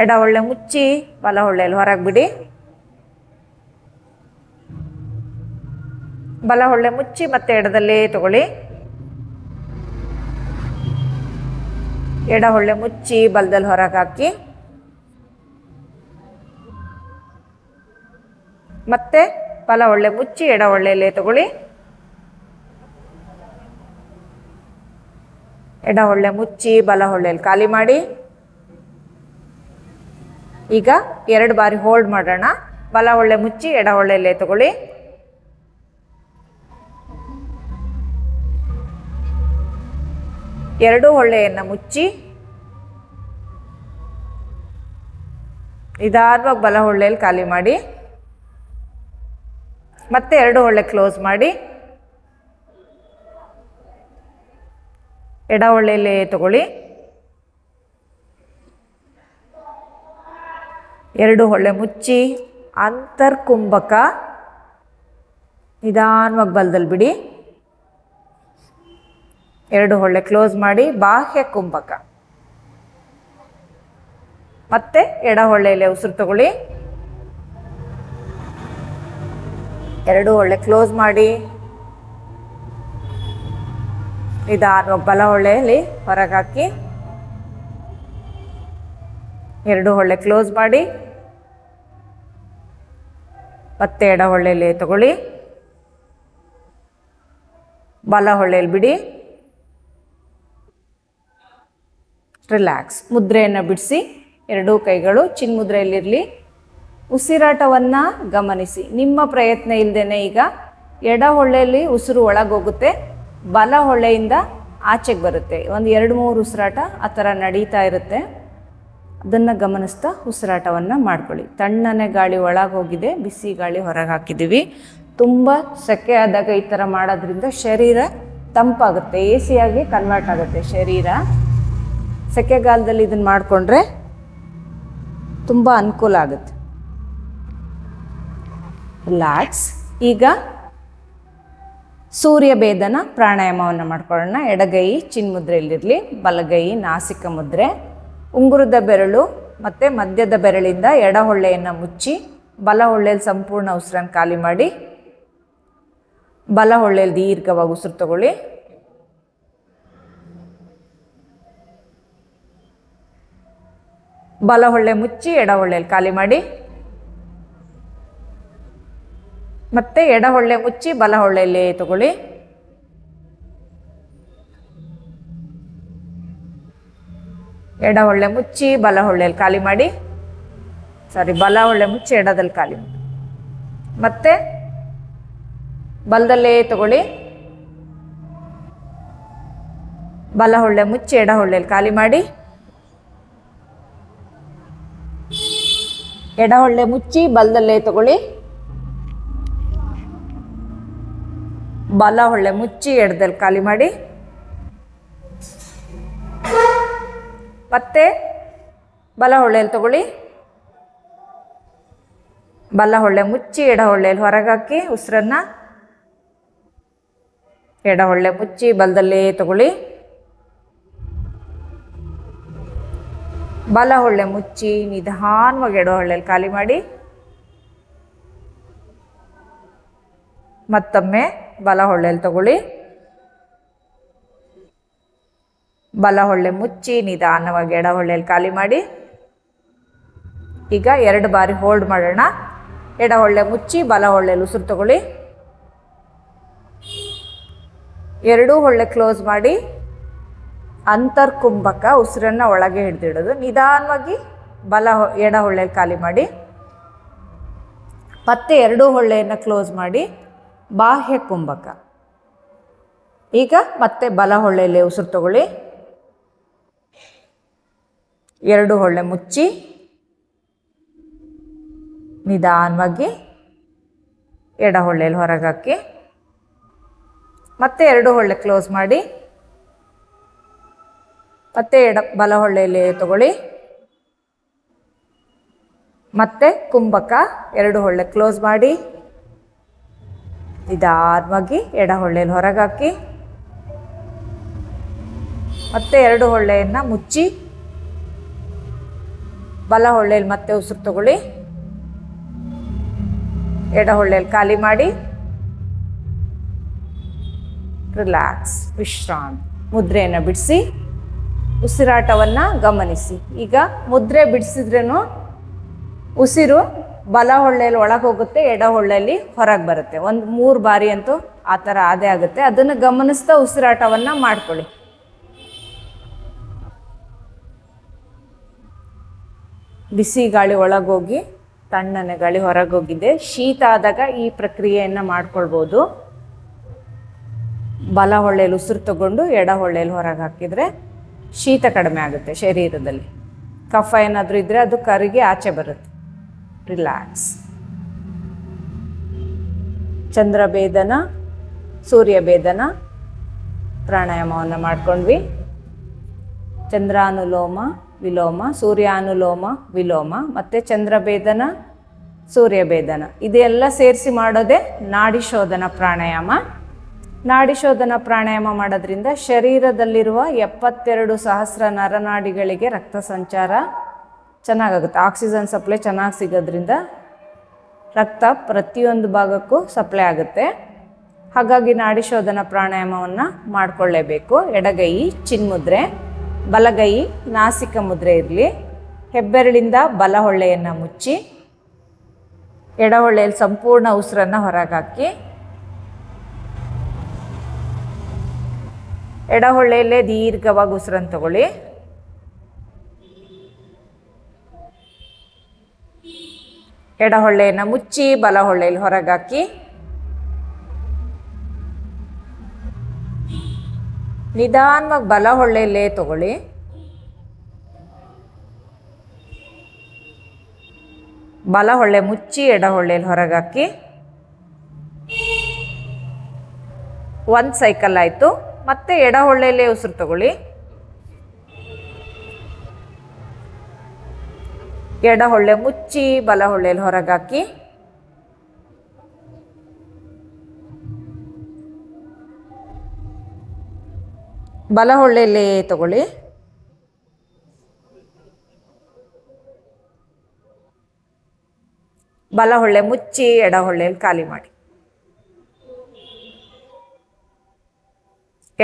ಎಡ ಹೊಳ್ಳೆ ಮುಚ್ಚಿ ಬಲ ಹೊಳ್ಳೆಯಲ್ಲಿ ಹೊರಗೆ ಬಿಡಿ. ಬಲ ಹೊಳ್ಳೆ ಮುಚ್ಚಿ ಮತ್ತೆ ಎಡದಲ್ಲೇ ತಗೊಳ್ಳಿ. ಎಡ ಹೊಳ್ಳೆ ಮುಚ್ಚಿ ಬಲದಲ್ಲಿ ಹೊರಗೆ ಹಾಕಿ. ಮತ್ತೆ ಬಲ ಹೊಳ್ಳೆ ಮುಚ್ಚಿ ಎಡ ಹೊಳ್ಳೆಯಲ್ಲೇ ತಗೊಳ್ಳಿ. ಎಡ ಹೊಳ್ಳೆ ಮುಚ್ಚಿ ಬಲ ಹೊಳ್ಳೆಯಲ್ಲಿ ಖಾಲಿ ಮಾಡಿ. ಈಗ 2 ಬಾರಿ ಹೋಲ್ಡ್ ಮಾಡೋಣ. ಬಲ ಹೊಳ್ಳೆ ಮುಚ್ಚಿ ಎಡ ಹೊಳ್ಳೆಯಲ್ಲೇ ತಗೊಳ್ಳಿ. ಎರಡೂ ಹೊಳ್ಳೆಯನ್ನು ಮುಚ್ಚಿ ನಿಧಾನವಾಗಿ ಬಲ ಹೊಳ್ಳೆಯಲ್ಲಿ ಖಾಲಿ ಮಾಡಿ. ಮತ್ತೆ 2 ಹೊಳ್ಳೆ ಕ್ಲೋಸ್ ಮಾಡಿ ಎಡ ಹೊಳ್ಳೆಯಲ್ಲೇ ತಗೊಳ್ಳಿ. 2 ಹೊಳ್ಳೆ ಮುಚ್ಚಿ ಅಂತರ್ಕುಂಭಕ ನಿಧಾನವಾಗಿ ಬಲದಲ್ಲಿ ಬಿಡಿ. 2 ಹೊಳ್ಳೆ ಕ್ಲೋಸ್ ಮಾಡಿ ಬಾಹ್ಯ ಕುಂಭಕ. ಮತ್ತೆ ಎಡ ಹೊಳ್ಳೆಯಲ್ಲೇ ಉಸಿರು ತಗೊಳ್ಳಿ. 2 ಹೊಳ್ಳೆ ಕ್ಲೋಸ್ ಮಾಡಿ ನಿಧಾನವಾಗಿ ಬಲ ಹೊಳ್ಳೆಯಲ್ಲಿ ಹೊರಗೆ ಹಾಕಿ. 2 ಹೊಳ್ಳೆ ಕ್ಲೋಸ್ ಮಾಡಿ ಮತ್ತೆ ಎಡ ಹೊಳ್ಳೆಯಲ್ಲಿ ತಗೊಳ್ಳಿ. ಬಲ ಹೊಳ್ಳೆಯಲ್ಲಿ ಬಿಡಿ. ರಿಲ್ಯಾಕ್ಸ್. ಮುದ್ರೆಯನ್ನು ಬಿಡಿಸಿ 2 ಕೈಗಳು ಚಿನ್ಮುದ್ರೆಯಲ್ಲಿರಲಿ. ಉಸಿರಾಟವನ್ನು ಗಮನಿಸಿ. ನಿಮ್ಮ ಪ್ರಯತ್ನ ಇಲ್ಲದೇ ಈಗ ಎಡ ಹೊಳ್ಳೆಯಲ್ಲಿ ಉಸಿರು ಒಳಗೋಗುತ್ತೆ, ಬಲ ಹೊಳ್ಳೆಯಿಂದ ಆಚೆಗೆ ಬರುತ್ತೆ. ಒಂದು 2-3 ಉಸಿರಾಟ ಆ ಥರ ನಡೀತಾ ಇರುತ್ತೆ. ಅದನ್ನು ಗಮನಿಸ್ತಾ ಉಸಿರಾಟವನ್ನು ಮಾಡ್ಕೊಳ್ಳಿ. ತಣ್ಣನೆ ಗಾಳಿ ಒಳಗೆ ಹೋಗಿದೆ, ಬಿಸಿ ಗಾಳಿ ಹೊರಗೆ ಹಾಕಿದ್ದೀವಿ. ತುಂಬ ಸೆಕೆ ಆದಾಗ ಈ ಥರ ಮಾಡೋದ್ರಿಂದ ಶರೀರ ತಂಪಾಗುತ್ತೆ, ಎಸಿಯಾಗಿ ಕನ್ವರ್ಟ್ ಆಗುತ್ತೆ ಶರೀರ. ಸೆಕೆಗಾಲದಲ್ಲಿ ಇದನ್ನು ಮಾಡಿಕೊಂಡ್ರೆ ತುಂಬ ಅನುಕೂಲ ಆಗುತ್ತೆ. ರಿಲ್ಯಾಕ್ಸ್. ಈಗ ಸೂರ್ಯ ಭೇದನ ಪ್ರಾಣಾಯಾಮವನ್ನು ಮಾಡ್ಕೊಳ್ಳೋಣ. ಎಡಗೈ ಚಿನ್ಮುದ್ರೆಯಲ್ಲಿರಲಿ, ಬಲಗೈ ನಾಸಿಕ ಮುದ್ರೆ. ಉಂಗುರದ ಬೆರಳು ಮತ್ತು ಮಧ್ಯದ ಬೆರಳಿಂದ ಎಡ ಹೊಳ್ಳೆಯನ್ನು ಮುಚ್ಚಿ ಬಲ ಹೊಳ್ಳೆಯಲ್ಲಿ ಸಂಪೂರ್ಣ ಉಸಿರನ್ನು ಖಾಲಿ ಮಾಡಿ ಬಲ ಹೊಳ್ಳೆಯಲ್ಲಿ ದೀರ್ಘವಾಗಿ ಉಸಿರು ತಗೊಳ್ಳಿ. ಬಲ ಹೊಳ್ಳೆ ಮುಚ್ಚಿ ಎಡ ಹೊಳ್ಳೆಯಲ್ಲಿ ಖಾಲಿ ಮಾಡಿ. ಮತ್ತೆ ಎಡ ಹೊಳ್ಳೆ ಮುಚ್ಚಿ ಬಲ ಹೊಳ್ಳೆಯಲ್ಲಿ ತಗೊಳ್ಳಿ. ಎಡ ಹೊಳ್ಳೆ ಮುಚ್ಚಿ ಬಲ ಹೊಳ್ಳೆಯಲ್ಲಿ ಖಾಲಿ ಮಾಡಿ. ಬಲ ಹೊಳ್ಳೆ ಮುಚ್ಚಿ ಎಡದಲ್ಲಿ ಖಾಲಿ ಮಾಡಿ. ಮತ್ತೆ ಬಲದಲ್ಲೇ ತಗೊಳ್ಳಿ. ಬಲ ಹೊಳ್ಳೆ ಮುಚ್ಚಿ ಎಡ ಹೊಳ್ಳೆಯಲ್ಲಿ ಖಾಲಿ ಮಾಡಿ. ಎಡ ಹೊಳ್ಳೆ ಮುಚ್ಚಿ ಬಲದಲ್ಲೇ ತಗೊಳ್ಳಿ. ಬಲ ಹೊಳ್ಳೆ ಮುಚ್ಚಿ ಎಡದಲ್ಲಿ ಖಾಲಿ ಮಾಡಿ. ಮತ್ತೆ ಬಲ ಹೊಳ್ಳೆಯಲ್ಲಿ ತಗೊಳ್ಳಿ. ಬಲ ಹೊಳ್ಳೆ ಮುಚ್ಚಿ ಎಡ ಹೊಳ್ಳೆಯಲ್ಲಿ ಹೊರಗೆ ಹಾಕಿ ಉಸಿರನ್ನ. ಎಡ ಹೊಳ್ಳೆ ಮುಚ್ಚಿ ಬಲದಲ್ಲೇ ತಗೊಳ್ಳಿ. ಬಲ ಹೊಳ್ಳೆ ಮುಚ್ಚಿ ನಿಧಾನವಾಗಿ ಎಡ ಹೊಳ್ಳೆಯಲ್ಲಿ ಖಾಲಿ ಮಾಡಿ. ಮತ್ತೊಮ್ಮೆ ಬಲ ಹೊಳ್ಳೆಯಲ್ಲಿ ತಗೊಳ್ಳಿ. ಬಲ ಹೊಳ್ಳೆ ಮುಚ್ಚಿ ನಿಧಾನವಾಗಿ ಎಡ ಹೊಳ್ಳೆಯಲ್ಲಿ ಖಾಲಿ ಮಾಡಿ. ಈಗ 2 ಬಾರಿ ಹೋಲ್ಡ್ ಮಾಡೋಣ. ಎಡ ಹೊಳ್ಳೆ ಮುಚ್ಚಿ ಬಲ ಹೊಳ್ಳೆಯಲ್ಲಿ ಉಸಿರು ತಗೊಳ್ಳಿ. 2 ಹೊಳ್ಳೆ ಕ್ಲೋಸ್ ಮಾಡಿ ಅಂತರ್ಕುಂಭಕ ಉಸಿರನ್ನು ಒಳಗೆ ಹಿಡಿದಿಡೋದು. ನಿಧಾನವಾಗಿ ಎಡ ಹೊಳ್ಳೆಯಲ್ಲಿ ಖಾಲಿ ಮಾಡಿ. ಮತ್ತೆ 2 ಹೊಳ್ಳೆಯನ್ನು ಕ್ಲೋಸ್ ಮಾಡಿ ಬಾಹ್ಯ ಕುಂಭಕ. ಈಗ ಮತ್ತೆ ಬಲ ಹೊಳ್ಳೆಯಲ್ಲಿ ಉಸಿರು ತಗೊಳ್ಳಿ. 2 ಹೊಳ್ಳೆ ಮುಚ್ಚಿ ನಿಧಾನವಾಗಿ ಎಡ ಹೊಳ್ಳೆಯಲ್ಲಿ ಹೊರಗೆ ಹಾಕಿ. ಮತ್ತೆ 2 ಹೊಳ್ಳೆ ಕ್ಲೋಸ್ ಮಾಡಿ. ಮತ್ತೆ ಬಲ ಹೊಳ್ಳೆಯಲ್ಲಿ ತಗೊಳ್ಳಿ. ಮತ್ತೆ ಕುಂಭಕ 2 ಹೊಳ್ಳೆ ಕ್ಲೋಸ್ ಮಾಡಿ ನಿಧಾನವಾಗಿ ಎಡ ಹೊಳ್ಳೆಯಲ್ಲಿ ಹೊರಗೆ ಹಾಕಿ. ಮತ್ತೆ 2 ಹೊಳ್ಳೆಯನ್ನು ಮುಚ್ಚಿ ಬಲ ಹೊಳ್ಳೆಯಲ್ಲಿ ಮತ್ತೆ ಉಸಿರು ತಗೊಳ್ಳಿ. ಎಡ ಹೊಳ್ಳೆಯಲ್ಲಿ ಖಾಲಿ ಮಾಡಿ. ರಿಲ್ಯಾಕ್ಸ್. ವಿಶ್ರಾಂತಿ. ಮುದ್ರೆಯನ್ನು ಬಿಡಿಸಿ ಉಸಿರಾಟವನ್ನು ಗಮನಿಸಿ. ಈಗ ಮುದ್ರೆ ಬಿಡಿಸಿದ್ರೂ ಉಸಿರು ಬಲ ಹೊಳ್ಳೆಯಲ್ಲಿ ಒಳಗೆ ಹೋಗುತ್ತೆ, ಎಡ ಹೊಳ್ಳೆಯಲ್ಲಿ ಹೊರಗೆ ಬರುತ್ತೆ. ಒಂದು 3 ಬಾರಿ ಅಂತೂ ಆ ಥರ ಆದೇ ಆಗುತ್ತೆ. ಅದನ್ನು ಗಮನಿಸ್ತಾ ಉಸಿರಾಟವನ್ನು ಮಾಡ್ಕೊಳ್ಳಿ. ಬಿಸಿ ಗಾಳಿ ಒಳಗೋಗಿ ತಣ್ಣನೆ ಗಾಳಿ ಹೊರಗೋಗಿದೆ. ಶೀತ ಆದಾಗ ಈ ಪ್ರಕ್ರಿಯೆಯನ್ನು ಮಾಡ್ಕೊಳ್ಬೋದು. ಬಲ ಹೊಳ್ಳೆಯಲ್ಲಿ ಉಸಿರು ತಗೊಂಡು ಎಡ ಹೊಳ್ಳೆಯಲ್ಲಿ ಹೊರಗೆ ಹಾಕಿದರೆ ಶೀತ ಕಡಿಮೆ ಆಗುತ್ತೆ ಶರೀರದಲ್ಲಿ. ಕಫ ಏನಾದರೂ ಇದ್ದರೆ ಅದು ಕರಗಿ ಆಚೆ ಬರುತ್ತೆ. ರಿಲ್ಯಾಕ್ಸ್. ಚಂದ್ರಭೇದನ, ಸೂರ್ಯಭೇದನ ಪ್ರಾಣಾಯಾಮವನ್ನು ಮಾಡ್ಕೊಂಡ್ವಿ. ಚಂದ್ರಾನುಲೋಮ ವಿಲೋಮ, ಸೂರ್ಯಾನುಲೋಮ ವಿಲೋಮ ಮತ್ತು ಚಂದ್ರಭೇದನ, ಸೂರ್ಯಭೇದನ ಇದೆಲ್ಲ ಸೇರಿಸಿ ಮಾಡೋದೇ ನಾಡಿ ಶೋಧನ ಪ್ರಾಣಾಯಾಮ. ನಾಡಿ ಶೋಧನ ಪ್ರಾಣಾಯಾಮ ಮಾಡೋದ್ರಿಂದ ಶರೀರದಲ್ಲಿರುವ 72 ಸಹಸ್ರ ನರನಾಡಿಗಳಿಗೆ ರಕ್ತ ಸಂಚಾರ ಚೆನ್ನಾಗಾಗುತ್ತೆ. ಆಕ್ಸಿಜನ್ ಸಪ್ಲೈ ಚೆನ್ನಾಗಿ ಸಿಗೋದ್ರಿಂದ ರಕ್ತ ಪ್ರತಿಯೊಂದು ಭಾಗಕ್ಕೂ ಸಪ್ಲೈ ಆಗುತ್ತೆ. ಹಾಗಾಗಿ ನಾಡಿ ಶೋಧನ ಪ್ರಾಣಾಯಾಮವನ್ನು ಮಾಡಿಕೊಳ್ಳೇಬೇಕು. ಎಡಗೈ ಚಿನ್ಮುದ್ರೆ, ಬಲಗೈ ನಾಸಿಕ ಮುದ್ರೆ ಇರಲಿ. ಹೆಬ್ಬೆರಳಿಂದ ಬಲ ಹೊಳ್ಳೆಯನ್ನು ಮುಚ್ಚಿ ಎಡ ಹೊಳ್ಳೆಯಲ್ಲಿ ಸಂಪೂರ್ಣ ಉಸಿರನ್ನು ಹೊರಗೆ ಹಾಕಿ, ಎಡ ಹೊಳ್ಳೆಯಲ್ಲೇ ದೀರ್ಘವಾಗಿ ಉಸಿರನ್ನು ತಗೊಳ್ಳಿ. ಎಡ ಹೊಳ್ಳೆಯನ್ನು ಮುಚ್ಚಿ ಬಲ ಹೊಳ್ಳೆಯಲ್ಲಿ ಹೊರಗೆ ಹಾಕಿ, ನಿಧಾನವಾಗಿ ಬಲ ಹೊಳ್ಳೆಯಲ್ಲೇ ತಗೊಳ್ಳಿ. ಬಲ ಹೊಳ್ಳೆ ಮುಚ್ಚಿ ಎಡ ಹೊಳ್ಳೆಯಲ್ಲಿ ಹೊರಗೆ ಹಾಕಿ. ಒಂದು ಸೈಕಲ್ ಆಯಿತು. ಮತ್ತೆ ಎಡ ಹೊಳ್ಳೆಯಲ್ಲೇ ಉಸಿರು ತಗೊಳ್ಳಿ. ಎಡ ಹೊಳ್ಳೆ ಮುಚ್ಚಿ ಬಲ ಹೊಳ್ಳೆಯಲ್ಲಿ ಹೊರಗೆ ಹಾಕಿ. ಬಲ ಹೊಳ್ಳೆಯಲ್ಲೇ ತಗೊಳ್ಳಿ. ಬಲ ಹೊಳ್ಳೆ ಮುಚ್ಚಿ ಎಡ ಹೊಳ್ಳೆಯಲ್ಲಿ ಖಾಲಿ ಮಾಡಿ.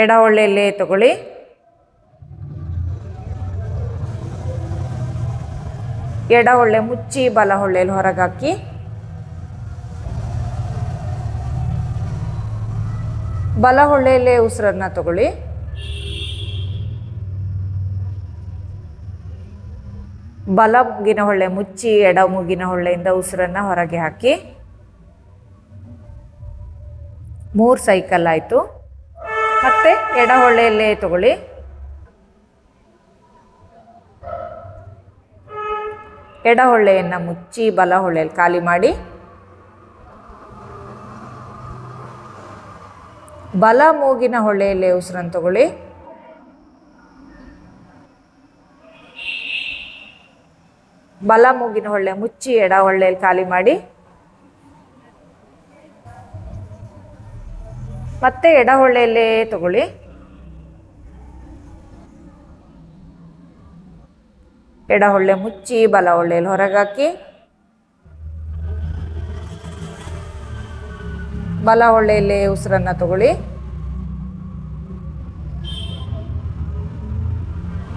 ಎಡ ಹೊಳ್ಳೆಯಲ್ಲೇ ತಗೊಳ್ಳಿ. ಎಡ ಹೊಳ್ಳೆ ಮುಚ್ಚಿ ಬಲ ಹೊಳ್ಳೆಯಲ್ಲಿ ಹೊರಗೆ ಹಾಕಿ. ಬಲ ಹೊಳ್ಳೆಯಲ್ಲೇ ಉಸಿರನ್ನು ತಗೊಳ್ಳಿ. ಬಲ ಮೂಗಿನ ಹೊಳ್ಳೆ ಮುಚ್ಚಿ ಎಡ ಮೂಗಿನ ಹೊಳ್ಳೆಯಿಂದ ಉಸಿರನ್ನು ಹೊರಗೆ ಹಾಕಿ. 3 ಸೈಕಲ್ ಆಯಿತು. ಮತ್ತೆ ಎಡ ಹೊಳ್ಳೆಯಲ್ಲೇ ತಗೊಳ್ಳಿ. ಎಡ ಹೊಳ್ಳೆಯನ್ನು ಮುಚ್ಚಿ ಬಲ ಹೊಳ್ಳೆಯಲ್ಲಿ ಖಾಲಿ ಮಾಡಿ. ಬಲ ಮೂಗಿನ ಹೊಳ್ಳೆಯಲ್ಲೇ ಉಸಿರನ್ನು ತಗೊಳ್ಳಿ. ಬಲ ಮೂಗಿನ ಹೊಳ್ಳೆ ಮುಚ್ಚಿ ಎಡ ಹೊಳ್ಳೆಯಲ್ಲಿ ಖಾಲಿ ಮಾಡಿ. ಮತ್ತೆ ಎಡ ಹೊಳ್ಳೆಯಲ್ಲೇ ತಗೊಳ್ಳಿ. ಎಡ ಹೊಳ್ಳೆ ಮುಚ್ಚಿ ಬಲ ಹೊಳ್ಳೆಯಲ್ಲಿ ಹೊರಗೆ ಹಾಕಿ. ಬಲ ಹೊಳ್ಳೆಯಲ್ಲೇ ಉಸಿರನ್ನು ತಗೊಳ್ಳಿ.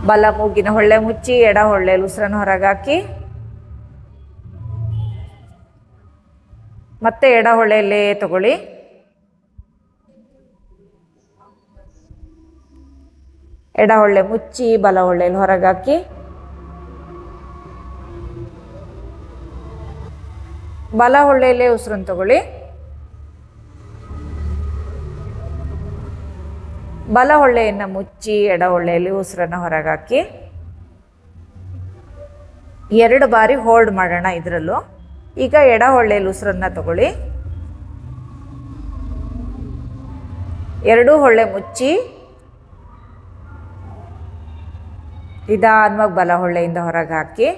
ಬಲ ಮೂಗಿನ ಹೊಳ್ಳೆ ಮುಚ್ಚಿ ಎಡ ಹೊಳ್ಳೆಯಲ್ಲಿ ಉಸಿರನ್ನು ಹೊರಗೆ ಹಾಕಿ. ಮತ್ತೆ ಎಡ ಹೊಳ್ಳೆಯಲ್ಲೇ ತಗೊಳ್ಳಿ. ಎಡ ಹೊಳ್ಳೆ ಮುಚ್ಚಿ ಬಲ ಹೊಳ್ಳೆಯಲ್ಲಿ ಹೊರಗೆ ಹಾಕಿ. ಬಲ ಹೊಳ್ಳೆಯಲ್ಲೇ ಉಸಿರನ್ನು ತಗೊಳ್ಳಿ. ಬಲ ಹೊಳ್ಳೆಯನ್ನು ಮುಚ್ಚಿ ಎಡ ಹೊಳ್ಳೆಯಲ್ಲಿ ಉಸಿರನ್ನು ಹೊರಗೆ ಹಾಕಿ. 2 ಬಾರಿ ಹೋಲ್ಡ್ ಮಾಡೋಣ ಇದರಲ್ಲೂ. ಈಗ ಎಡ ಹೊಳ್ಳೆಯಲ್ಲಿ ಉಸಿರನ್ನು ತಗೊಳ್ಳಿ. 2 ಹೊಳ್ಳೆ ಮುಚ್ಚಿ ನಿಧಾನವಾಗಿ ಬಲ ಹೊಳ್ಳೆಯಿಂದ ಹೊರಗೆ ಹಾಕಿ.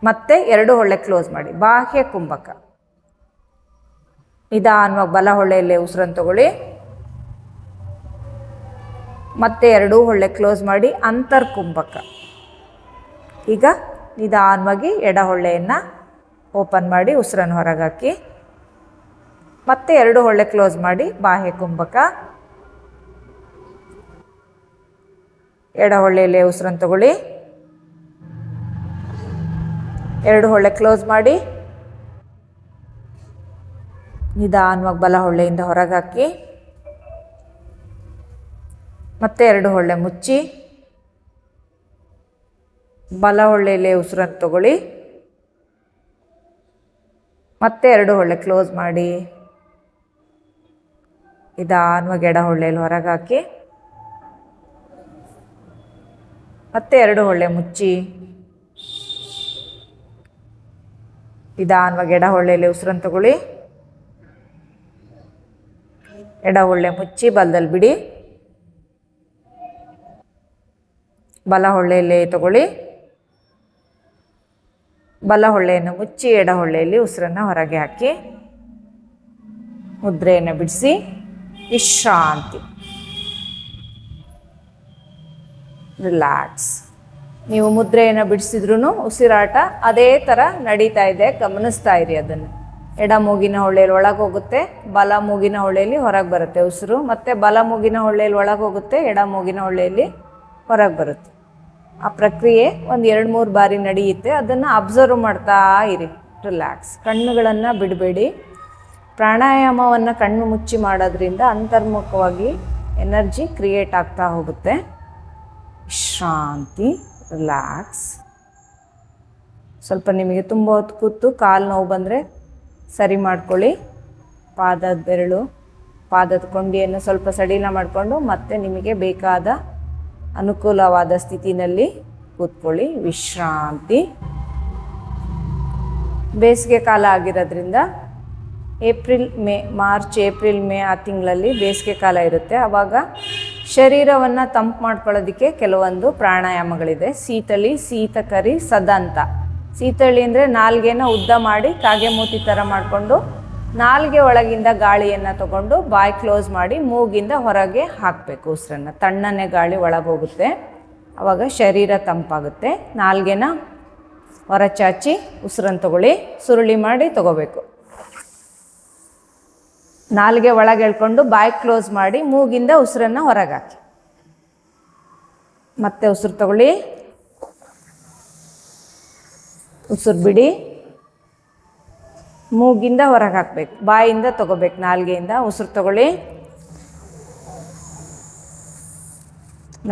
ಮತ್ತೆ 2 ಹೊಳ್ಳೆ ಕ್ಲೋಸ್ ಮಾಡಿ. ಬಾಹ್ಯ ಕುಂಭಕ. ನಿಧಾನವಾಗಿ ಬಲ ಹೊಳ್ಳೆಯಲ್ಲೇ ಉಸಿರನ್ನು ತಗೊಳ್ಳಿ. ಮತ್ತೆ 2 ಹೊಳ್ಳೆ ಕ್ಲೋಸ್ ಮಾಡಿ ಅಂತರ್ಕುಂಭಕ. ಈಗ ನಿಧಾನವಾಗಿ ಎಡ ಹೊಳ್ಳೆಯನ್ನು ಓಪನ್ ಮಾಡಿ ಉಸಿರನ್ನು ಹೊರಗೆ ಹಾಕಿ. ಮತ್ತೆ 2 ಹೊಳ್ಳೆ ಕ್ಲೋಸ್ ಮಾಡಿ ಬಾಹ್ಯ ಕುಂಭಕ. ಎಡ ಹೊಳ್ಳೆಯಲ್ಲೇ ಉಸಿರನ್ನು ತಗೊಳ್ಳಿ. 2 ಹೊಳ್ಳೆ ಕ್ಲೋಸ್ ಮಾಡಿ ನಿಧಾನವಾಗಿ ಬಲ ಹೊಳ್ಳೆಯಿಂದ ಹೊರಗೆ ಹಾಕಿ. ಮತ್ತೆ 2 ಹೊಳ್ಳೆ ಮುಚ್ಚಿ ಬಲ ಹೊಳ್ಳೆಯಲ್ಲೇ ಉಸಿರನ್ನು ತಗೊಳ್ಳಿ. ಮತ್ತೆ 2 ಹೊಳ್ಳೆ ಕ್ಲೋಸ್ ಮಾಡಿ ನಿಧಾನವಾಗಿ ಎಡ ಹೊಳ್ಳೆಯಲ್ಲಿ ಹೊರಗೆ ಹಾಕಿ. ಮತ್ತೆ 2 ಹೊಳ್ಳೆ ಮುಚ್ಚಿ ನಿಧಾನವಾಗಿ ಎಡ ಹೊಳ್ಳೆಯಲ್ಲಿ ಉಸಿರನ್ನು ತಗೊಳ್ಳಿ. ಎಡ ಹೊಳ್ಳೆ ಮುಚ್ಚಿ ಬಲದಲ್ಲಿ ಬಿಡಿ. ಬಲ ಹೊಳ್ಳೆಯಲ್ಲಿ ತಗೊಳ್ಳಿ. ಬಲ ಹೊಳ್ಳೆಯನ್ನು ಮುಚ್ಚಿ ಎಡ ಹೊಳ್ಳೆಯಲ್ಲಿ ಉಸಿರನ್ನು ಹೊರಗೆ ಹಾಕಿ ಮುದ್ರೆಯನ್ನು ಬಿಡಿಸಿ ವಿಶ್ರಾಂತಿ. ರಿಲ್ಯಾಕ್ಸ್. ನೀವು ಮುದ್ರೆಯನ್ನು ಬಿಡಿಸಿದ್ರೂ ಉಸಿರಾಟ ಅದೇ ಥರ ನಡೀತಾ ಇದೆ, ಗಮನಿಸ್ತಾ ಇರಿ ಅದನ್ನು. ಎಡ ಮೂಗಿನ ಹೊಳ್ಳೆಯಲ್ಲಿ ಒಳಗೆ ಹೋಗುತ್ತೆ, ಬಲ ಮೂಗಿನ ಹೊಳ್ಳೆಯಲ್ಲಿ ಹೊರಗೆ ಬರುತ್ತೆ ಉಸಿರು. ಮತ್ತು ಬಲ ಮೂಗಿನ ಹೊಳ್ಳೆಯಲ್ಲಿ ಒಳಗೆ ಹೋಗುತ್ತೆ, ಎಡ ಮೂಗಿನ ಹೊಳ್ಳೆಯಲ್ಲಿ ಹೊರಗೆ ಬರುತ್ತೆ. ಆ ಪ್ರಕ್ರಿಯೆ ಒಂದು 2-3 ಬಾರಿ ನಡೆಯುತ್ತೆ. ಅದನ್ನು ಅಬ್ಸರ್ವ್ ಮಾಡ್ತಾ ಇರಿ. ರಿಲ್ಯಾಕ್ಸ್. ಕಣ್ಣುಗಳನ್ನು ಬಿಡಬೇಡಿ. ಪ್ರಾಣಾಯಾಮವನ್ನು ಕಣ್ಣು ಮುಚ್ಚಿ ಮಾಡೋದ್ರಿಂದ ಅಂತರ್ಮುಖವಾಗಿ ಎನರ್ಜಿ ಕ್ರಿಯೇಟ್ ಆಗ್ತಾ ಹೋಗುತ್ತೆ. ವಿಶ್ರಾಂತಿ. ರಿಲ್ಯಾಕ್ಸ್. ಸ್ವಲ್ಪ ನಿಮಗೆ ತುಂಬ ಹೊತ್ತು ಕೂತು ಕಾಲು ನೋವು ಬಂದರೆ ಸರಿ ಮಾಡ್ಕೊಳ್ಳಿ. ಪಾದದ ಬೆರಳು, ಪಾದದ ಕೊಂಡಿಯನ್ನು ಸ್ವಲ್ಪ ಸಡಿಲ ಮಾಡಿಕೊಂಡು ಮತ್ತೆ ನಿಮಗೆ ಬೇಕಾದ ಅನುಕೂಲವಾದ ಸ್ಥಿತಿನಲ್ಲಿ ಕೂತ್ಕೊಳ್ಳಿ. ವಿಶ್ರಾಂತಿ. ಬೇಸಿಗೆ ಕಾಲ ಆಗಿರೋದ್ರಿಂದ ಮಾರ್ಚ್ ಏಪ್ರಿಲ್ ಮೇ ಆ ತಿಂಗಳಲ್ಲಿ ಬೇಸಿಗೆ ಕಾಲ ಇರುತ್ತೆ. ಆವಾಗ ಶರೀರವನ್ನು ತಂಪು ಮಾಡ್ಕೊಳ್ಳೋದಕ್ಕೆ ಕೆಲವೊಂದು ಪ್ರಾಣಾಯಾಮಗಳಿದೆ. ಶೀತಳಿ, ಶೀತಕರಿ, ಸದಂತ. ಶೀತಳಿ ಅಂದರೆ ನಾಲ್ಗೆನ ಉದ್ದ ಮಾಡಿ ಕಾಗೆ ಮೂತಿ ಥರ ಮಾಡಿಕೊಂಡು ನಾಲ್ಗೆ ಒಳಗಿಂದ ಗಾಳಿಯನ್ನು ತಗೊಂಡು ಬಾಯಿ ಕ್ಲೋಸ್ ಮಾಡಿ ಮೂಗಿಂದ ಹೊರಗೆ ಹಾಕಬೇಕು ಉಸಿರನ್ನು. ತಣ್ಣನೆ ಗಾಳಿ ಒಳಗೆ ಹೋಗುತ್ತೆ, ಆವಾಗ ಶರೀರ ತಂಪಾಗುತ್ತೆ. ನಾಲ್ಗೆನ ಹೊರಚಾಚಿ ಉಸಿರನ್ನು ತಗೊಳ್ಳಿ. ಸುರುಳಿ ಮಾಡಿ ತಗೋಬೇಕು. ನಾಲ್ಗೆ ಒಳಗೆ ಎಳ್ಕೊಂಡು ಬಾಯಿ ಕ್ಲೋಸ್ ಮಾಡಿ ಮೂಗಿಂದ ಉಸಿರನ್ನು ಹೊರಗೆ ಹಾಕಿ. ಮತ್ತೆ ಉಸಿರು ತಗೊಳ್ಳಿ. ಉಸಿರು ಬಿಡಿ. ಮೂಗಿಂದ ಹೊರಗೆ ಹಾಕಬೇಕು, ಬಾಯಿಂದ ತಗೋಬೇಕು. ನಾಲ್ಗೆಯಿಂದ ಉಸಿರು ತಗೊಳ್ಳಿ.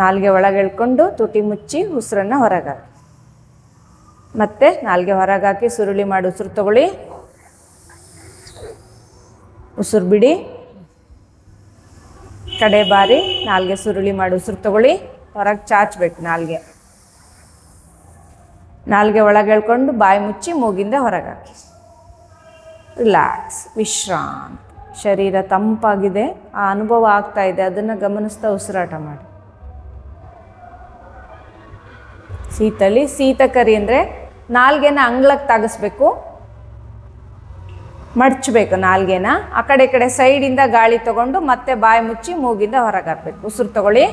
ನಾಲ್ಗೆ ಒಳಗೆ ಎಳ್ಕೊಂಡು ತುಟಿ ಮುಚ್ಚಿ ಉಸಿರನ್ನು ಹೊರಗೆ ಹಾಕಿ. ಮತ್ತೆ ನಾಲ್ಗೆ ಹೊರಗೆ ಹಾಕಿ ಸುರುಳಿ ಮಾಡಿ ಉಸಿರು ತಗೊಳ್ಳಿ. ಉಸಿರು ಬಿಡಿ. ಕಡೆ ಬಾರಿ ನಾಲ್ಗೆ ಸುರುಳಿ ಮಾಡಿ ಉಸಿರು ತಗೊಳ್ಳಿ. ಹೊರಗೆ ಚಾಚಬೇಕು ನಾಲ್ಗೆ. ನಾಲ್ಗೆ ಒಳಗೆ ಎಳ್ಕೊಂಡು ಬಾಯಿ ಮುಚ್ಚಿ ಮೂಗಿಂದ ಹೊರಗೆ ಹಾಕಿ. ರಿಲ್ಯಾಕ್ಸ್. ವಿಶ್ರಾಂತಿ. ಶರೀರ ತಂಪಾಗಿದೆ, ಆ ಅನುಭವ ಆಗ್ತಾ ಇದೆ, ಅದನ್ನು ಗಮನಿಸ್ತಾ ಉಸಿರಾಟ ಮಾಡಿ. ಶೀತಳಿ, ಶೀತಕರಿ ಅಂದರೆ ನಾಲ್ಗೆನ ಅಂಗ್ಳಕ್ಕೆ ತಾಗಿಸ್ಬೇಕು, ಮಡ್ಚಬೇಕು. ನಾಲ್ಗೆನ ಆ ಕಡೆ ಈ ಕಡೆ ಸೈಡಿಂದ ಗಾಳಿ ತಗೊಂಡು ಮತ್ತೆ ಬಾಯಿ ಮುಚ್ಚಿ ಮೂಗಿಂದ ಹೊರಗೆ ಹಾಕಬೇಕು. ಉಸಿರು ತಗೊಳ್ಳಿ.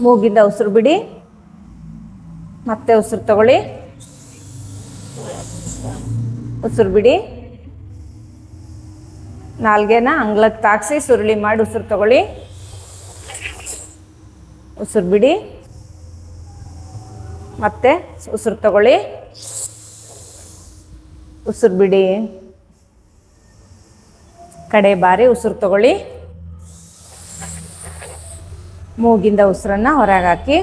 ಮೂಗಿಂದ ಉಸಿರು ಬಿಡಿ. ಮತ್ತೆ ಉಸಿರು ತಗೊಳ್ಳಿ. ಉಸಿರು ಬಿಡಿ. ನಾಲ್ಗೆನ ಅಂಗ್ಳಕ್ಕೆ ತಾಗಿಸಿ ಸುರುಳಿ ಮಾಡಿ ಉಸಿರು ತಗೊಳ್ಳಿ. ಉಸಿರು ಬಿಡಿ. ಮತ್ತೆ ಉಸಿರು ತಗೊಳ್ಳಿ. ಉಸಿರು ಬಿಡಿ. ಕಡೆ ಬಾರಿ ಉಸಿರು ತಗೊಳ್ಳಿ. ಮೂಗಿಂದ ಉಸಿರನ್ನು ಹೊರಗೆ ಹಾಕಿ.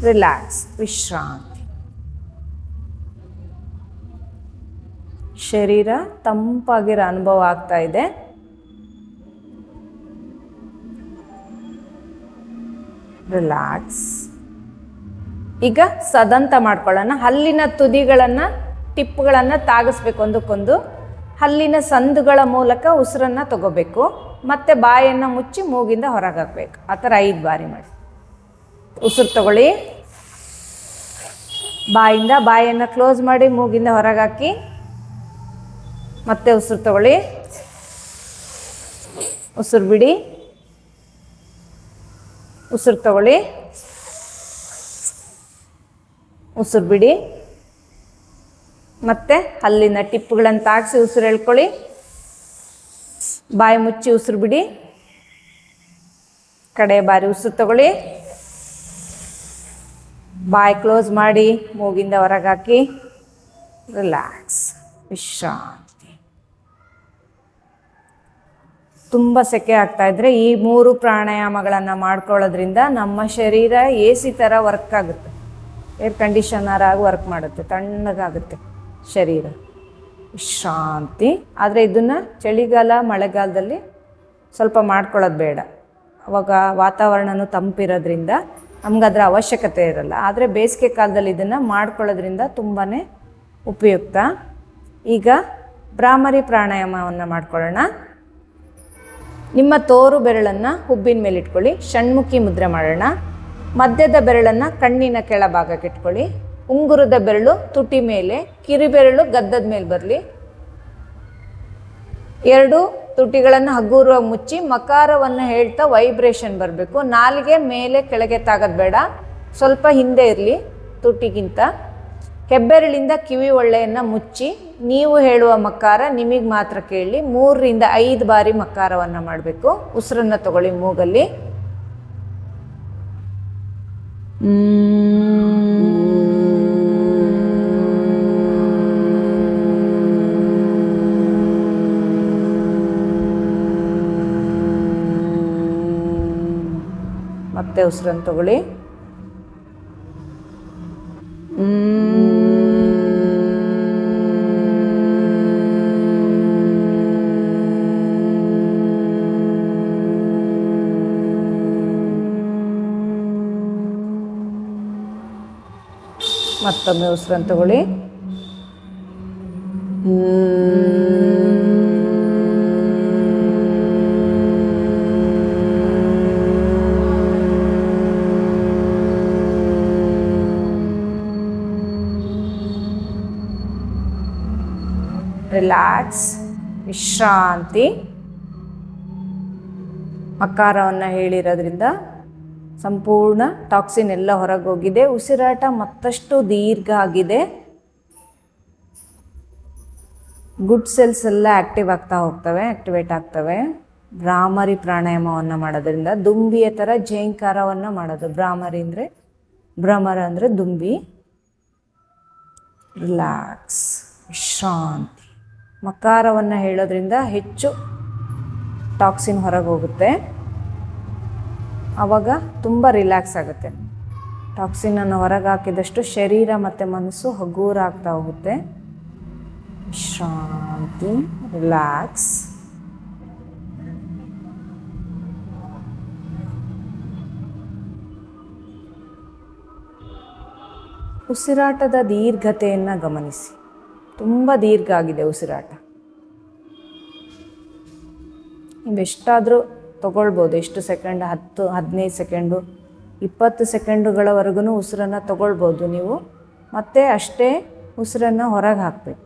ರಿಲ್ಯಾಕ್ಸ್. ವಿಶ್ರಾಂತಿ. ಶರೀರ ತಂಪಾಗಿರೋ ಅನುಭವ ಆಗ್ತಾ ಇದೆ. ರಿಲ್ಯಾಕ್ಸ್. ಈಗ ಸದಂತ ಮಾಡ್ಕೊಳ್ಳೋಣ. ಹಲ್ಲಿನ ತುದಿಗಳನ್ನು, ಟಿಪ್ಪುಗಳನ್ನು ತಾಗಿಸ್ಬೇಕು ಒಂದಕ್ಕೊಂದು. ಹಲ್ಲಿನ ಸಂದುಗಳ ಮೂಲಕ ಉಸಿರನ್ನು ತಗೋಬೇಕು. ಮತ್ತು ಬಾಯನ್ನು ಮುಚ್ಚಿ ಮೂಗಿಂದ ಹೊರಗೆ ಹಾಕಬೇಕು. ಆ ಥರ 5 ಬಾರಿ ಮಾಡಿ. ಉಸಿರು ತಗೊಳ್ಳಿ. ಬಾಯಿಂದ ಬಾಯನ್ನು ಕ್ಲೋಸ್ ಮಾಡಿ ಮೂಗಿಂದ ಹೊರಗೆ ಹಾಕಿ. ಮತ್ತೆ ಉಸಿರು ತಗೊಳ್ಳಿ. ಉಸಿರು ಬಿಡಿ. ಉಸಿರು ತಗೊಳ್ಳಿ. ಉಸಿರು ಬಿಡಿ. ಮತ್ತೆ ಹಲ್ಲಿನ ಟಿಪ್ಪುಗಳನ್ನು ತಾಗಿಸಿ ಉಸಿರು ಎಳ್ಕೊಳ್ಳಿ. ಬಾಯಿ ಮುಚ್ಚಿ ಉಸಿರು ಬಿಡಿ. ಕಡೆ ಬಾರಿ ಉಸಿರು ತಗೊಳ್ಳಿ. ಬಾಯಿ ಕ್ಲೋಸ್ ಮಾಡಿ ಮೂಗಿಂದ ಹೊರಗೆ ಹಾಕಿ. ರಿಲ್ಯಾಕ್ಸ್. ವಿಶ್ರಾಂತಿ. ತುಂಬ ಸೆಕೆ ಆಗ್ತಾ ಇದ್ರೆ ಈ 3 ಪ್ರಾಣಾಯಾಮಗಳನ್ನು ಮಾಡ್ಕೊಳ್ಳೋದ್ರಿಂದ ನಮ್ಮ ಶರೀರ AC ಥರ ವರ್ಕ್ ಆಗುತ್ತೆ, ಏರ್ ಕಂಡೀಷನರ್ ಆಗಿ ವರ್ಕ್ ಮಾಡುತ್ತೆ, ತಣ್ಣಗಾಗುತ್ತೆ ಶರೀರ. ವಿಶ್ರಾಂತಿ. ಆದರೆ ಇದನ್ನು ಚಳಿಗಾಲ ಮಳೆಗಾಲದಲ್ಲಿ ಸ್ವಲ್ಪ ಮಾಡ್ಕೊಳ್ಳೋದು ಬೇಡ. ಅವಾಗ ವಾತಾವರಣನೂ ತಂಪಿರೋದ್ರಿಂದ ನಮ್ಗೆ ಅದರ ಅವಶ್ಯಕತೆ ಇರಲ್ಲ. ಆದರೆ ಬೇಸಿಗೆ ಕಾಲದಲ್ಲಿ ಇದನ್ನು ಮಾಡ್ಕೊಳ್ಳೋದ್ರಿಂದ ತುಂಬಾ ಉಪಯುಕ್ತ. ಈಗ ಭ್ರಾಮರಿ ಪ್ರಾಣಾಯಾಮವನ್ನು ಮಾಡ್ಕೊಳ್ಳೋಣ. ನಿಮ್ಮ ತೋರು ಬೆರಳನ್ನು ಹುಬ್ಬಿನ ಮೇಲೆ ಇಟ್ಕೊಳ್ಳಿ. ಷಣ್ಮುಖಿ ಮುದ್ರೆ ಮಾಡೋಣ. ಮಧ್ಯದ ಬೆರಳನ್ನು ಕಣ್ಣಿನ ಕೆಳಭಾಗಕ್ಕೆ ಇಟ್ಕೊಳ್ಳಿ. ಉಂಗುರದ ಬೆರಳು ತುಟಿ ಮೇಲೆ, ಕಿರಿಬೆರಳು ಗದ್ದದ ಮೇಲೆ ಬರಲಿ. ಎರಡು ತುಟಿಗಳನ್ನು ಹಗುರವಾಗಿ ಮುಚ್ಚಿ ಮಕಾರವನ್ನು ಹೇಳ್ತಾ ವೈಬ್ರೇಷನ್ ಬರಬೇಕು. ನಾಲಿಗೆ ಮೇಲೆ ಕೆಳಗೆ ತಾಗೋದು ಬೇಡ, ಸ್ವಲ್ಪ ಹಿಂದೆ ಇರಲಿ ತುಟಿಗಿಂತ. ಹೆಬ್ಬೆರಳಿಂದ ಕಿವಿ ಒಳ್ಳೆಯನ್ನು ಮುಚ್ಚಿ ನೀವು ಹೇಳುವ ಮಕಾರ ನಿಮಗೆ ಮಾತ್ರ ಕೇಳಿ 3 ರಿಂದ 5 ಬಾರಿ ಮಕಾರವನ್ನು ಮಾಡಬೇಕು. ಉಸಿರನ್ನು ತಗೊಳ್ಳಿ ಮೂಗಲ್ಲಿ. ಮತ್ತೆ ಉಸಿರನ್ನು ತಗೊಳ್ಳಿ. ಮತ್ತೊಮ್ಮೆ ಉಸಿರನ್ನು ತಗೊಳ್ಳಿ. ರಿಲ್ಯಾಕ್ಸ್, ವಿಶ್ರಾಂತಿ. ಮಕಾರವನ್ನು ಹೇಳಿರೋದ್ರಿಂದ ಸಂಪೂರ್ಣ ಟಾಕ್ಸಿನ್ ಎಲ್ಲ ಹೊರಗೆ ಹೋಗಿದೆ. ಉಸಿರಾಟ ಮತ್ತಷ್ಟು ದೀರ್ಘ ಆಗಿದೆ. ಗುಡ್ ಸೆಲ್ಸ್ ಎಲ್ಲ ಆಕ್ಟಿವೇಟ್ ಆಗ್ತವೆ. ಭ್ರಾಮರಿ ಪ್ರಾಣಾಯಾಮವನ್ನು ಮಾಡೋದ್ರಿಂದ ದುಂಬಿಯ ಥರ ಜೇಂಕಾರವನ್ನು ಮಾಡೋದು. ಭ್ರಮರ ಅಂದರೆ ದುಂಬಿ. ರಿಲ್ಯಾಕ್ಸ್, ವಿಶ್ರಾಂತಿ. ಮಕಾರವನ್ನು ಹೇಳೋದ್ರಿಂದ ಹೆಚ್ಚು ಟಾಕ್ಸಿನ್ ಹೊರಗೆ ಹೋಗುತ್ತೆ. ಆವಾಗ ತುಂಬ ರಿಲ್ಯಾಕ್ಸ್ ಆಗುತ್ತೆ. ಟಾಕ್ಸಿನನ್ನು ಹೊರಗೆ ಹಾಕಿದಷ್ಟು ಶರೀರ ಮತ್ತು ಮನಸ್ಸು ಹಗೂರ ಆಗ್ತಾ ಹೋಗುತ್ತೆ. ವಿಶ್ರಾಂತಿ, ರಿಲ್ಯಾಕ್ಸ್. ಉಸಿರಾಟದ ದೀರ್ಘತೆಯನ್ನು ಗಮನಿಸಿ. ತುಂಬ ದೀರ್ಘ ಆಗಿದೆ ಉಸಿರಾಟ. ನೀವೆಷ್ಟಾದರೂ ತಗೊಳ್ಬೋದು. ಎಷ್ಟು ಸೆಕೆಂಡ್, 10, 15 ಸೆಕೆಂಡು, 20 ಸೆಕೆಂಡುಗಳವರೆಗೂ ಉಸಿರನ್ನು ತಗೊಳ್ಬೋದು ನೀವು. ಮತ್ತೆ ಅಷ್ಟೇ ಉಸಿರನ್ನು ಹೊರಗೆ ಹಾಕಬೇಕು.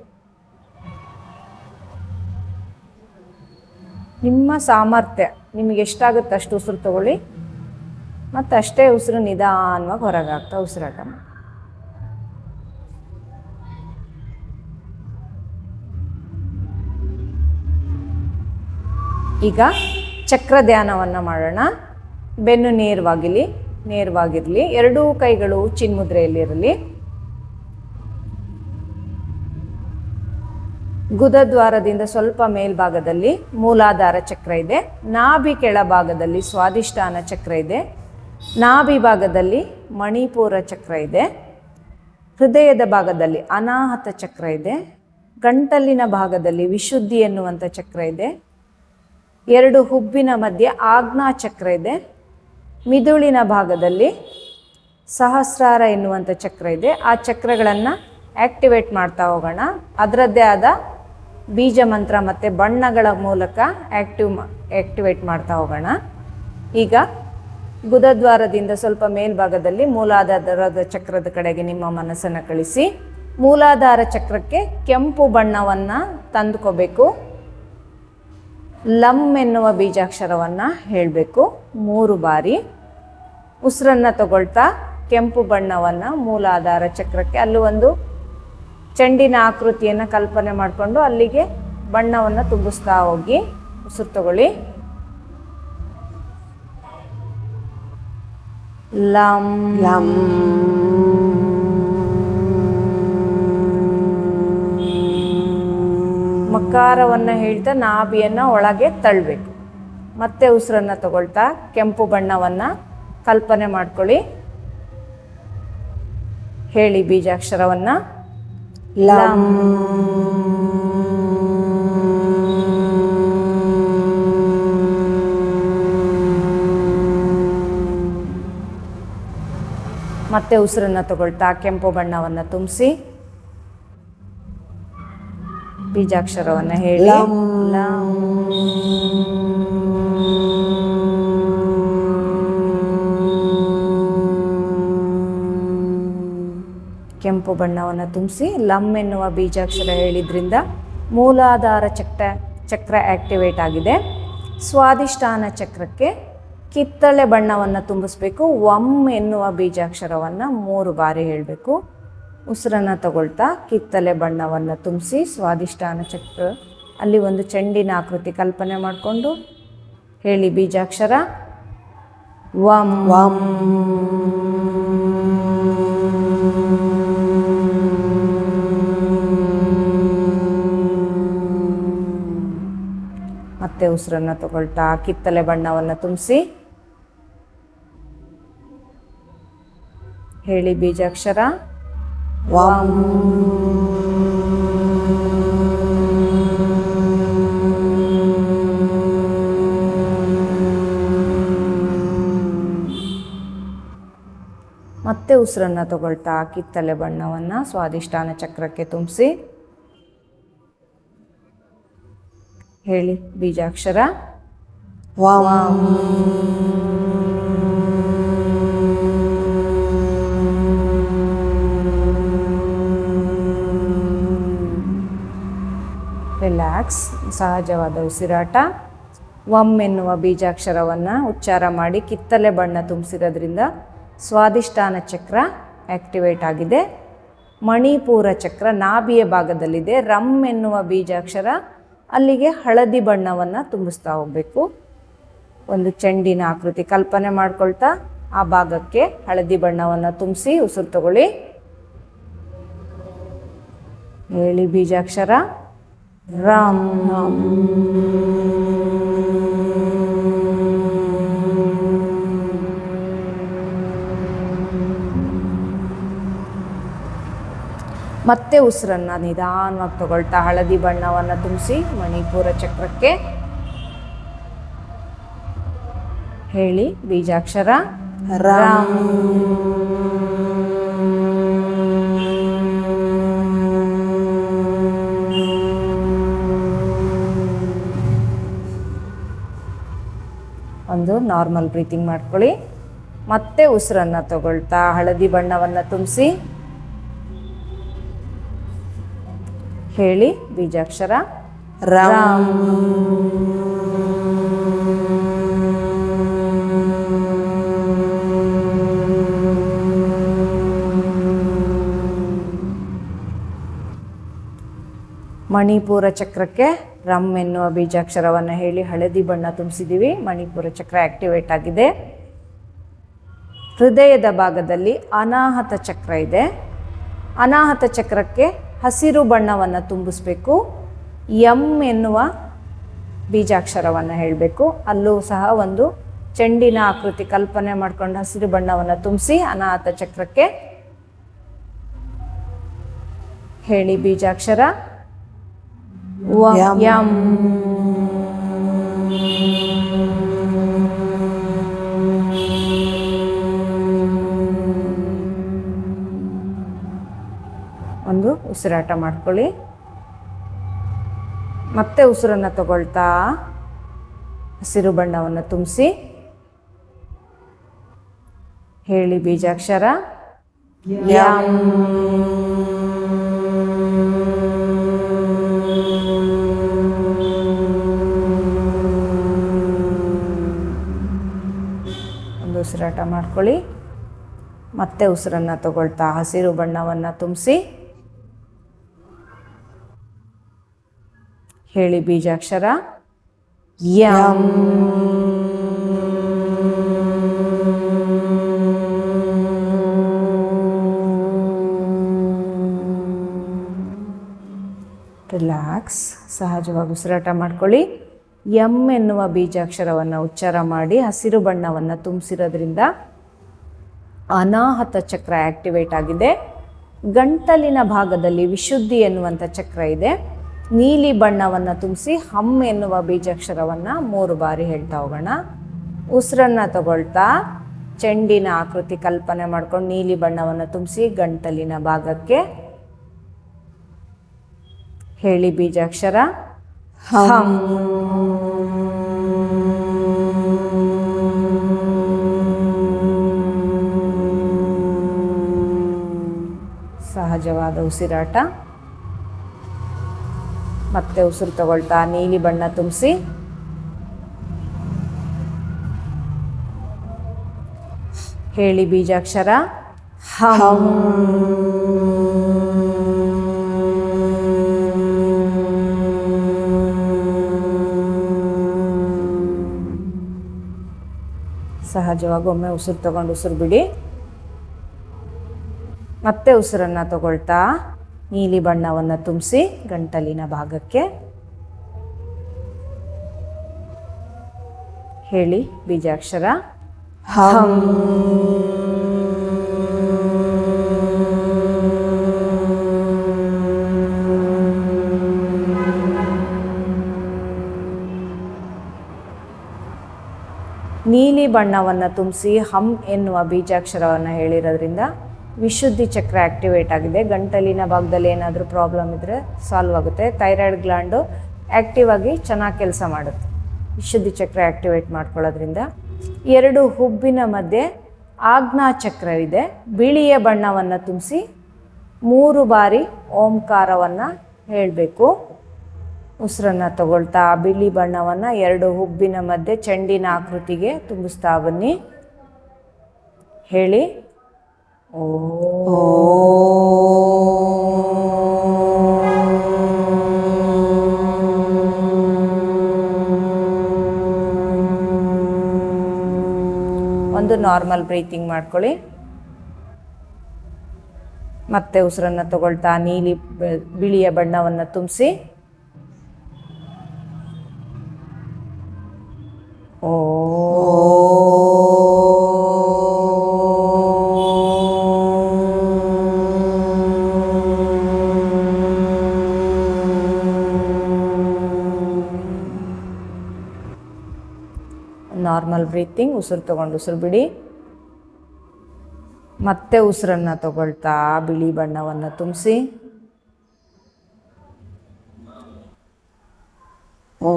ನಿಮ್ಮ ಸಾಮರ್ಥ್ಯ, ನಿಮಗೆ ಎಷ್ಟಾಗುತ್ತೆ ಅಷ್ಟು ಉಸಿರು ತಗೊಳ್ಳಿ. ಮತ್ತು ಅಷ್ಟೇ ಉಸಿರು ನಿಧಾನವಾಗಿ ಹೊರಗೆ ಹಾಕ್ತಾ ಉಸಿರಾಟ ಮಾಡಿ. ಈಗ ಚಕ್ರ ಧ್ಯಾನವನ್ನು ಮಾಡೋಣ. ಬೆನ್ನು ನೇರವಾಗಿರಲಿ. ಎರಡೂ ಕೈಗಳು ಚಿನ್ಮುದ್ರೆಯಲ್ಲಿರಲಿ. ಗುದದ್ವಾರದಿಂದ ಸ್ವಲ್ಪ ಮೇಲ್ಭಾಗದಲ್ಲಿ ಮೂಲಾಧಾರ ಚಕ್ರ ಇದೆ. ನಾಭಿ ಕೆಳಭಾಗದಲ್ಲಿ ಸ್ವಾಧಿಷ್ಠಾನ ಚಕ್ರ ಇದೆ. ನಾಭಿ ಭಾಗದಲ್ಲಿ ಮಣಿಪೂರ ಚಕ್ರ ಇದೆ. ಹೃದಯದ ಭಾಗದಲ್ಲಿ ಅನಾಹತ ಚಕ್ರ ಇದೆ. ಗಂಟಲಿನ ಭಾಗದಲ್ಲಿ ವಿಶುದ್ಧಿ ಎನ್ನುವಂಥ ಚಕ್ರ ಇದೆ. 2 ಹುಬ್ಬಿನ ಮಧ್ಯೆ ಆಜ್ಞಾ ಚಕ್ರ ಇದೆ. ಮಿದುಳಿನ ಭಾಗದಲ್ಲಿ ಸಹಸ್ರಾರ ಎನ್ನುವಂಥ ಚಕ್ರ ಇದೆ. ಆ ಚಕ್ರಗಳನ್ನು ಆ್ಯಕ್ಟಿವೇಟ್ ಮಾಡ್ತಾ ಹೋಗೋಣ. ಅದರದ್ದೇ ಆದ ಬೀಜ ಮಂತ್ರ ಮತ್ತು ಬಣ್ಣಗಳ ಮೂಲಕ ಆ್ಯಕ್ಟಿವೇಟ್ ಮಾಡ್ತಾ ಹೋಗೋಣ. ಈಗ ಗುದದ್ವಾರದಿಂದ ಸ್ವಲ್ಪ ಮೇಲ್ಭಾಗದಲ್ಲಿ ಮೂಲಾಧಾರದ ಚಕ್ರದ ಕಡೆಗೆ ನಿಮ್ಮ ಮನಸ್ಸನ್ನು ಕಳಿಸಿ. ಮೂಲಾಧಾರ ಚಕ್ರಕ್ಕೆ ಕೆಂಪು ಬಣ್ಣವನ್ನು ತಂದುಕೋಬೇಕು. ಲಂ ಎನ್ನುವ ಬೀಜಾಕ್ಷರವನ್ನು ಹೇಳಬೇಕು 3 ಬಾರಿ. ಉಸಿರನ್ನು ತಗೊಳ್ತಾ ಕೆಂಪು ಬಣ್ಣವನ್ನು ಮೂಲಾಧಾರ ಚಕ್ರಕ್ಕೆ, ಅಲ್ಲಿ ಒಂದು ಚೆಂಡಿನ ಆಕೃತಿಯನ್ನು ಕಲ್ಪನೆ ಮಾಡಿಕೊಂಡು ಅಲ್ಲಿಗೆ ಬಣ್ಣವನ್ನು ತುಂಬಿಸ್ತಾ ಹೋಗಿ ಉಸಿರು ತಗೊಳ್ಳಿ. ಲಂ ಲಂ. ಮಕಾರವನ್ನು ಹೇಳ್ತಾ ನಾಭಿಯನ್ನು ಒಳಗೆ ತಳ್ಳಬೇಕು. ಮತ್ತೆ ಉಸಿರನ್ನು ತಗೊಳ್ತಾ ಕೆಂಪು ಬಣ್ಣವನ್ನು ಕಲ್ಪನೆ ಮಾಡ್ಕೊಳ್ಳಿ. ಹೇಳಿ ಬೀಜಾಕ್ಷರವನ್ನು. ಲಂ. ಮತ್ತೆ ಉಸಿರನ್ನು ತಗೊಳ್ತಾ ಕೆಂಪು ಬಣ್ಣವನ್ನು ತುಂಬಿಸಿ ಬೀಜಾಕ್ಷರವನ್ನು ಹೇಳಿ. ಕೆಂಪು ಬಣ್ಣವನ್ನು ತುಂಬಿಸಿ ಲಂ ಎನ್ನುವ ಬೀಜಾಕ್ಷರ ಹೇಳಿದ್ರಿಂದ ಮೂಲಾಧಾರ ಚಕ್ರ ಆಕ್ಟಿವೇಟ್ ಆಗಿದೆ. ಸ್ವಾದಿಷ್ಠಾನ ಚಕ್ರಕ್ಕೆ ಕಿತ್ತಳೆ ಬಣ್ಣವನ್ನು ತುಂಬಿಸ್ಬೇಕು. ವಂ ಎನ್ನುವ ಬೀಜಾಕ್ಷರವನ್ನು 3 ಬಾರಿ ಹೇಳಬೇಕು. ಉಸಿರನ್ನು ತಗೊಳ್ತಾ ಕಿತ್ತಳೆ ಬಣ್ಣವನ್ನು ತುಂಬಿಸಿ ಸ್ವಾದಿಷ್ಠಾನ ಚಕ್ರ ಅಲ್ಲಿ ಒಂದು ಚೆಂಡಿನ ಆಕೃತಿ ಕಲ್ಪನೆ ಮಾಡಿಕೊಂಡು ಹೇಳಿ ಬೀಜಾಕ್ಷರ ವಂ ವಂ. ಮತ್ತೆ ಉಸಿರನ್ನು ತಗೊಳ್ತಾ ಕಿತ್ತಳೆ ಬಣ್ಣವನ್ನು ತುಂಬಿಸಿ ಹೇಳಿ ಬೀಜಾಕ್ಷರ ವಂ. ಮತ್ತೆ ಉಸಿರನ್ನು ತಗೊಳ್ತಾ ಕಿತ್ತಳೆ ಬಣ್ಣವನ್ನು ಸ್ವಾದಿಷ್ಠಾನ ಚಕ್ರಕ್ಕೆ ತುಂಬಿಸಿ ಹೇಳಿ ಬೀಜಾಕ್ಷರ ವಂ. ರಿಲ್ಯಾಕ್ಸ್, ಸಹಜವಾದ ಉಸಿರಾಟ. ವಂ ಎನ್ನುವ ಬೀಜಾಕ್ಷರವನ್ನು ಉಚ್ಚಾರ ಮಾಡಿ ಕಿತ್ತಳೆ ಬಣ್ಣ ತುಂಬಿಸಿರೋದ್ರಿಂದ ಸ್ವಾದಿಷ್ಠಾನ ಚಕ್ರ ಆಕ್ಟಿವೇಟ್ ಆಗಿದೆ. ಮಣಿಪೂರ ಚಕ್ರ ನಾಭಿಯ ಭಾಗದಲ್ಲಿದೆ. ರಂ ಎನ್ನುವ ಬೀಜಾಕ್ಷರ ಅಲ್ಲಿಗೆ ಹಳದಿ ಬಣ್ಣವನ್ನು ತುಂಬಿಸ್ತಾ ಹೋಗಬೇಕು. ಒಂದು ಚೆಂಡಿನ ಆಕೃತಿ ಕಲ್ಪನೆ ಮಾಡ್ಕೊಳ್ತಾ ಆ ಭಾಗಕ್ಕೆ ಹಳದಿ ಬಣ್ಣವನ್ನು ತುಂಬಿಸಿ ಉಸಿರು ತಗೊಳ್ಳಿ ಹೇಳಿ ಬೀಜಾಕ್ಷರ ರಂ. ಮತ್ತೆ ಉಸಿರನ್ನು ನಿಧಾನವಾಗಿ ತಗೊಳ್ತಾ ಹಳದಿ ಬಣ್ಣವನ್ನು ತುಂಬಿಸಿ ಮಣಿಪೂರ ಚಕ್ರಕ್ಕೆ ಹೇಳಿ ಬೀಜಾಕ್ಷರ ರಂ. ಒಂದು ನಾರ್ಮಲ್ ಬ್ರೀತಿಂಗ್ ಮಾಡ್ಕೊಳ್ಳಿ. ಮತ್ತೆ ಉಸಿರನ್ನು ತಗೊಳ್ತಾ ಹಳದಿ ಬಣ್ಣವನ್ನು ತುಂಬಿಸಿ ಹೇಳಿ ಬೀಜಾಕ್ಷರ ರಂ. ಮಣಿಪೂರ ಚಕ್ರಕ್ಕೆ ರಂ ಎನ್ನುವ ಬೀಜಾಕ್ಷರವನ್ನು ಹೇಳಿ ಹಳದಿ ಬಣ್ಣ ತುಂಬಿಸಿದ್ದೀವಿ. ಮಣಿಪೂರ ಚಕ್ರ ಆಕ್ಟಿವೇಟ್ ಆಗಿದೆ. ಹೃದಯದ ಭಾಗದಲ್ಲಿ ಅನಾಹತ ಚಕ್ರ ಇದೆ. ಅನಾಹತ ಚಕ್ರಕ್ಕೆ ಹಸಿರು ಬಣ್ಣವನ್ನು ತುಂಬಿಸ್ಬೇಕು. ಎಂ ಎನ್ನುವ ಬೀಜಾಕ್ಷರವನ್ನು ಹೇಳಬೇಕು. ಅಲ್ಲೂ ಸಹ ಒಂದು ಚೆಂಡಿನ ಆಕೃತಿ ಕಲ್ಪನೆ ಮಾಡ್ಕೊಂಡು ಹಸಿರು ಬಣ್ಣವನ್ನು ತುಂಬಿಸಿ ಅನಾಹತ ಚಕ್ರಕ್ಕೆ ಹೇಳಿ ಬೀಜಾಕ್ಷರ ಯಂ. ಒಂದು ಉಸಿರಾಟ ಮಾಡ್ಕೊಳ್ಳಿ. ಮತ್ತೆ ಉಸಿರನ್ನು ತಗೊಳ್ತಾ ಹಸಿರು ಬಣ್ಣವನ್ನು ತುಂಬಿಸಿ ಹೇಳಿ ಬೀಜಾಕ್ಷರ ಯಂ. ಒಂದು ಉಸಿರಾಟ ಮಾಡ್ಕೊಳ್ಳಿ. ಮತ್ತೆ ಉಸಿರನ್ನು ತಗೊಳ್ತಾ ಹಸಿರು ಬಣ್ಣವನ್ನು ತುಂಬಿಸಿ ಹೇಳಿ ಬೀಜಾಕ್ಷರ ಯಂ. ರಿಲ್ಯಾಕ್ಸ್, ಸಹಜವಾಗಿ ಉಸಿರಾಟ ಮಾಡ್ಕೊಳ್ಳಿ. ಎಂ ಎನ್ನುವ ಬೀಜಾಕ್ಷರವನ್ನು ಉಚ್ಚಾರ ಮಾಡಿ ಹಸಿರು ಬಣ್ಣವನ್ನು ತುಂಬಿಸಿರೋದ್ರಿಂದ ಅನಾಹತ ಚಕ್ರ ಆಕ್ಟಿವೇಟ್ ಆಗಿದೆ. ಗಂಟಲಿನ ಭಾಗದಲ್ಲಿ ವಿಶುದ್ಧಿ ಎನ್ನುವಂಥ ಚಕ್ರ ಇದೆ. ನೀಲಿ ಬಣ್ಣವನ್ನು ತುಂಬಿಸಿ ಹಮ್ ಎನ್ನುವ ಬೀಜಾಕ್ಷರವನ್ನು 3 ಬಾರಿ ಹೇಳ್ತಾ ಹೋಗೋಣ. ಉಸಿರನ್ನು ತಗೊಳ್ತಾ ಚೆಂಡಿನ ಆಕೃತಿ ಕಲ್ಪನೆ ಮಾಡ್ಕೊಂಡು ನೀಲಿ ಬಣ್ಣವನ್ನು ತುಂಬಿಸಿ ಗಂಟಲಿನ ಭಾಗಕ್ಕೆ. ಹೇಳಿ ಬೀಜಾಕ್ಷರ ಹಂ. ಸಹಜವಾದ ಉಸಿರಾಟ. ಮತ್ತೆ ಉಸಿರು ತಗೊಳ್ತಾ ನೀಲಿ ಬಣ್ಣ ತುಂಬಿಸಿ ಹೇಳಿ ಬೀಜಾಕ್ಷರ ಹಂ. ಸಹಜವಾಗಿ ಒಮ್ಮೆ ಉಸಿರು ತಗೊಂಡು ಉಸಿರು ಬಿಡಿ. ಮತ್ತೆ ಉಸಿರನ್ನು ತಗೊಳ್ತಾ ನೀಲಿ ಬಣ್ಣವನ್ನು ತುಂಬಿಸಿ ಗಂಟಲಿನ ಭಾಗಕ್ಕೆ. ಹೇಳಿ ಬೀಜಾಕ್ಷರ ಹಂ. ನೀಲಿ ಬಣ್ಣವನ್ನು ತುಂಬಿಸಿ ಹಂ ಎನ್ನುವ ಬೀಜಾಕ್ಷರವನ್ನು ಹೇಳಿರೋದ್ರಿಂದ ವಿಶುದ್ಧಿ ಚಕ್ರ ಆ್ಯಕ್ಟಿವೇಟ್ ಆಗಿದೆ. ಗಂಟಲಿನ ಭಾಗದಲ್ಲಿ ಏನಾದರೂ ಪ್ರಾಬ್ಲಮ್ ಇದ್ದರೆ ಸಾಲ್ವ್ ಆಗುತ್ತೆ. ಥೈರಾಯ್ಡ್ ಗ್ಲ್ಯಾಂಡು ಆ್ಯಕ್ಟಿವ್ ಆಗಿ ಚೆನ್ನಾಗಿ ಕೆಲಸ ಮಾಡುತ್ತೆ ವಿಶುದ್ಧಿ ಚಕ್ರ ಆ್ಯಕ್ಟಿವೇಟ್ ಮಾಡ್ಕೊಳ್ಳೋದ್ರಿಂದ. ಎರಡು ಹುಬ್ಬಿನ ಮಧ್ಯೆ ಆಜ್ಞಾ ಚಕ್ರವಿದೆ. ಬಿಳಿಯ ಬಣ್ಣವನ್ನು ತುಂಬಿಸಿ 3 ಬಾರಿ ಓಂಕಾರವನ್ನು ಹೇಳಬೇಕು. ಉಸಿರನ್ನು ತಗೊಳ್ತಾ ಬಿಳಿ ಬಣ್ಣವನ್ನು 2 ಹುಬ್ಬಿನ ಮಧ್ಯೆ ಚೆಂಡಿನ ಆಕೃತಿಗೆ ತುಂಬಿಸ್ತಾ ಬನ್ನಿ. ಹೇಳಿ ಓ. ಒಂದು ನಾರ್ಮಲ್ ಬ್ರೀತಿಂಗ್ ಮಾಡ್ಕೊಳ್ಳಿ. ಮತ್ತೆ ಉಸಿರನ್ನು ತಗೊಳ್ತಾ ಬಿಳಿಯ ಬಣ್ಣವನ್ನು ತುಂಬಿಸಿ ಓ. Normal breathing. ಉಸಿರು ತಗೊಂಡು ಉಸಿರು ಬಿಡಿ. ಮತ್ತೆ ಉಸಿರನ್ನು ತಗೊಳ್ತಾ ಬಿಳಿ ಬಣ್ಣವನ್ನು ತುಂಬಿಸಿ ಓ.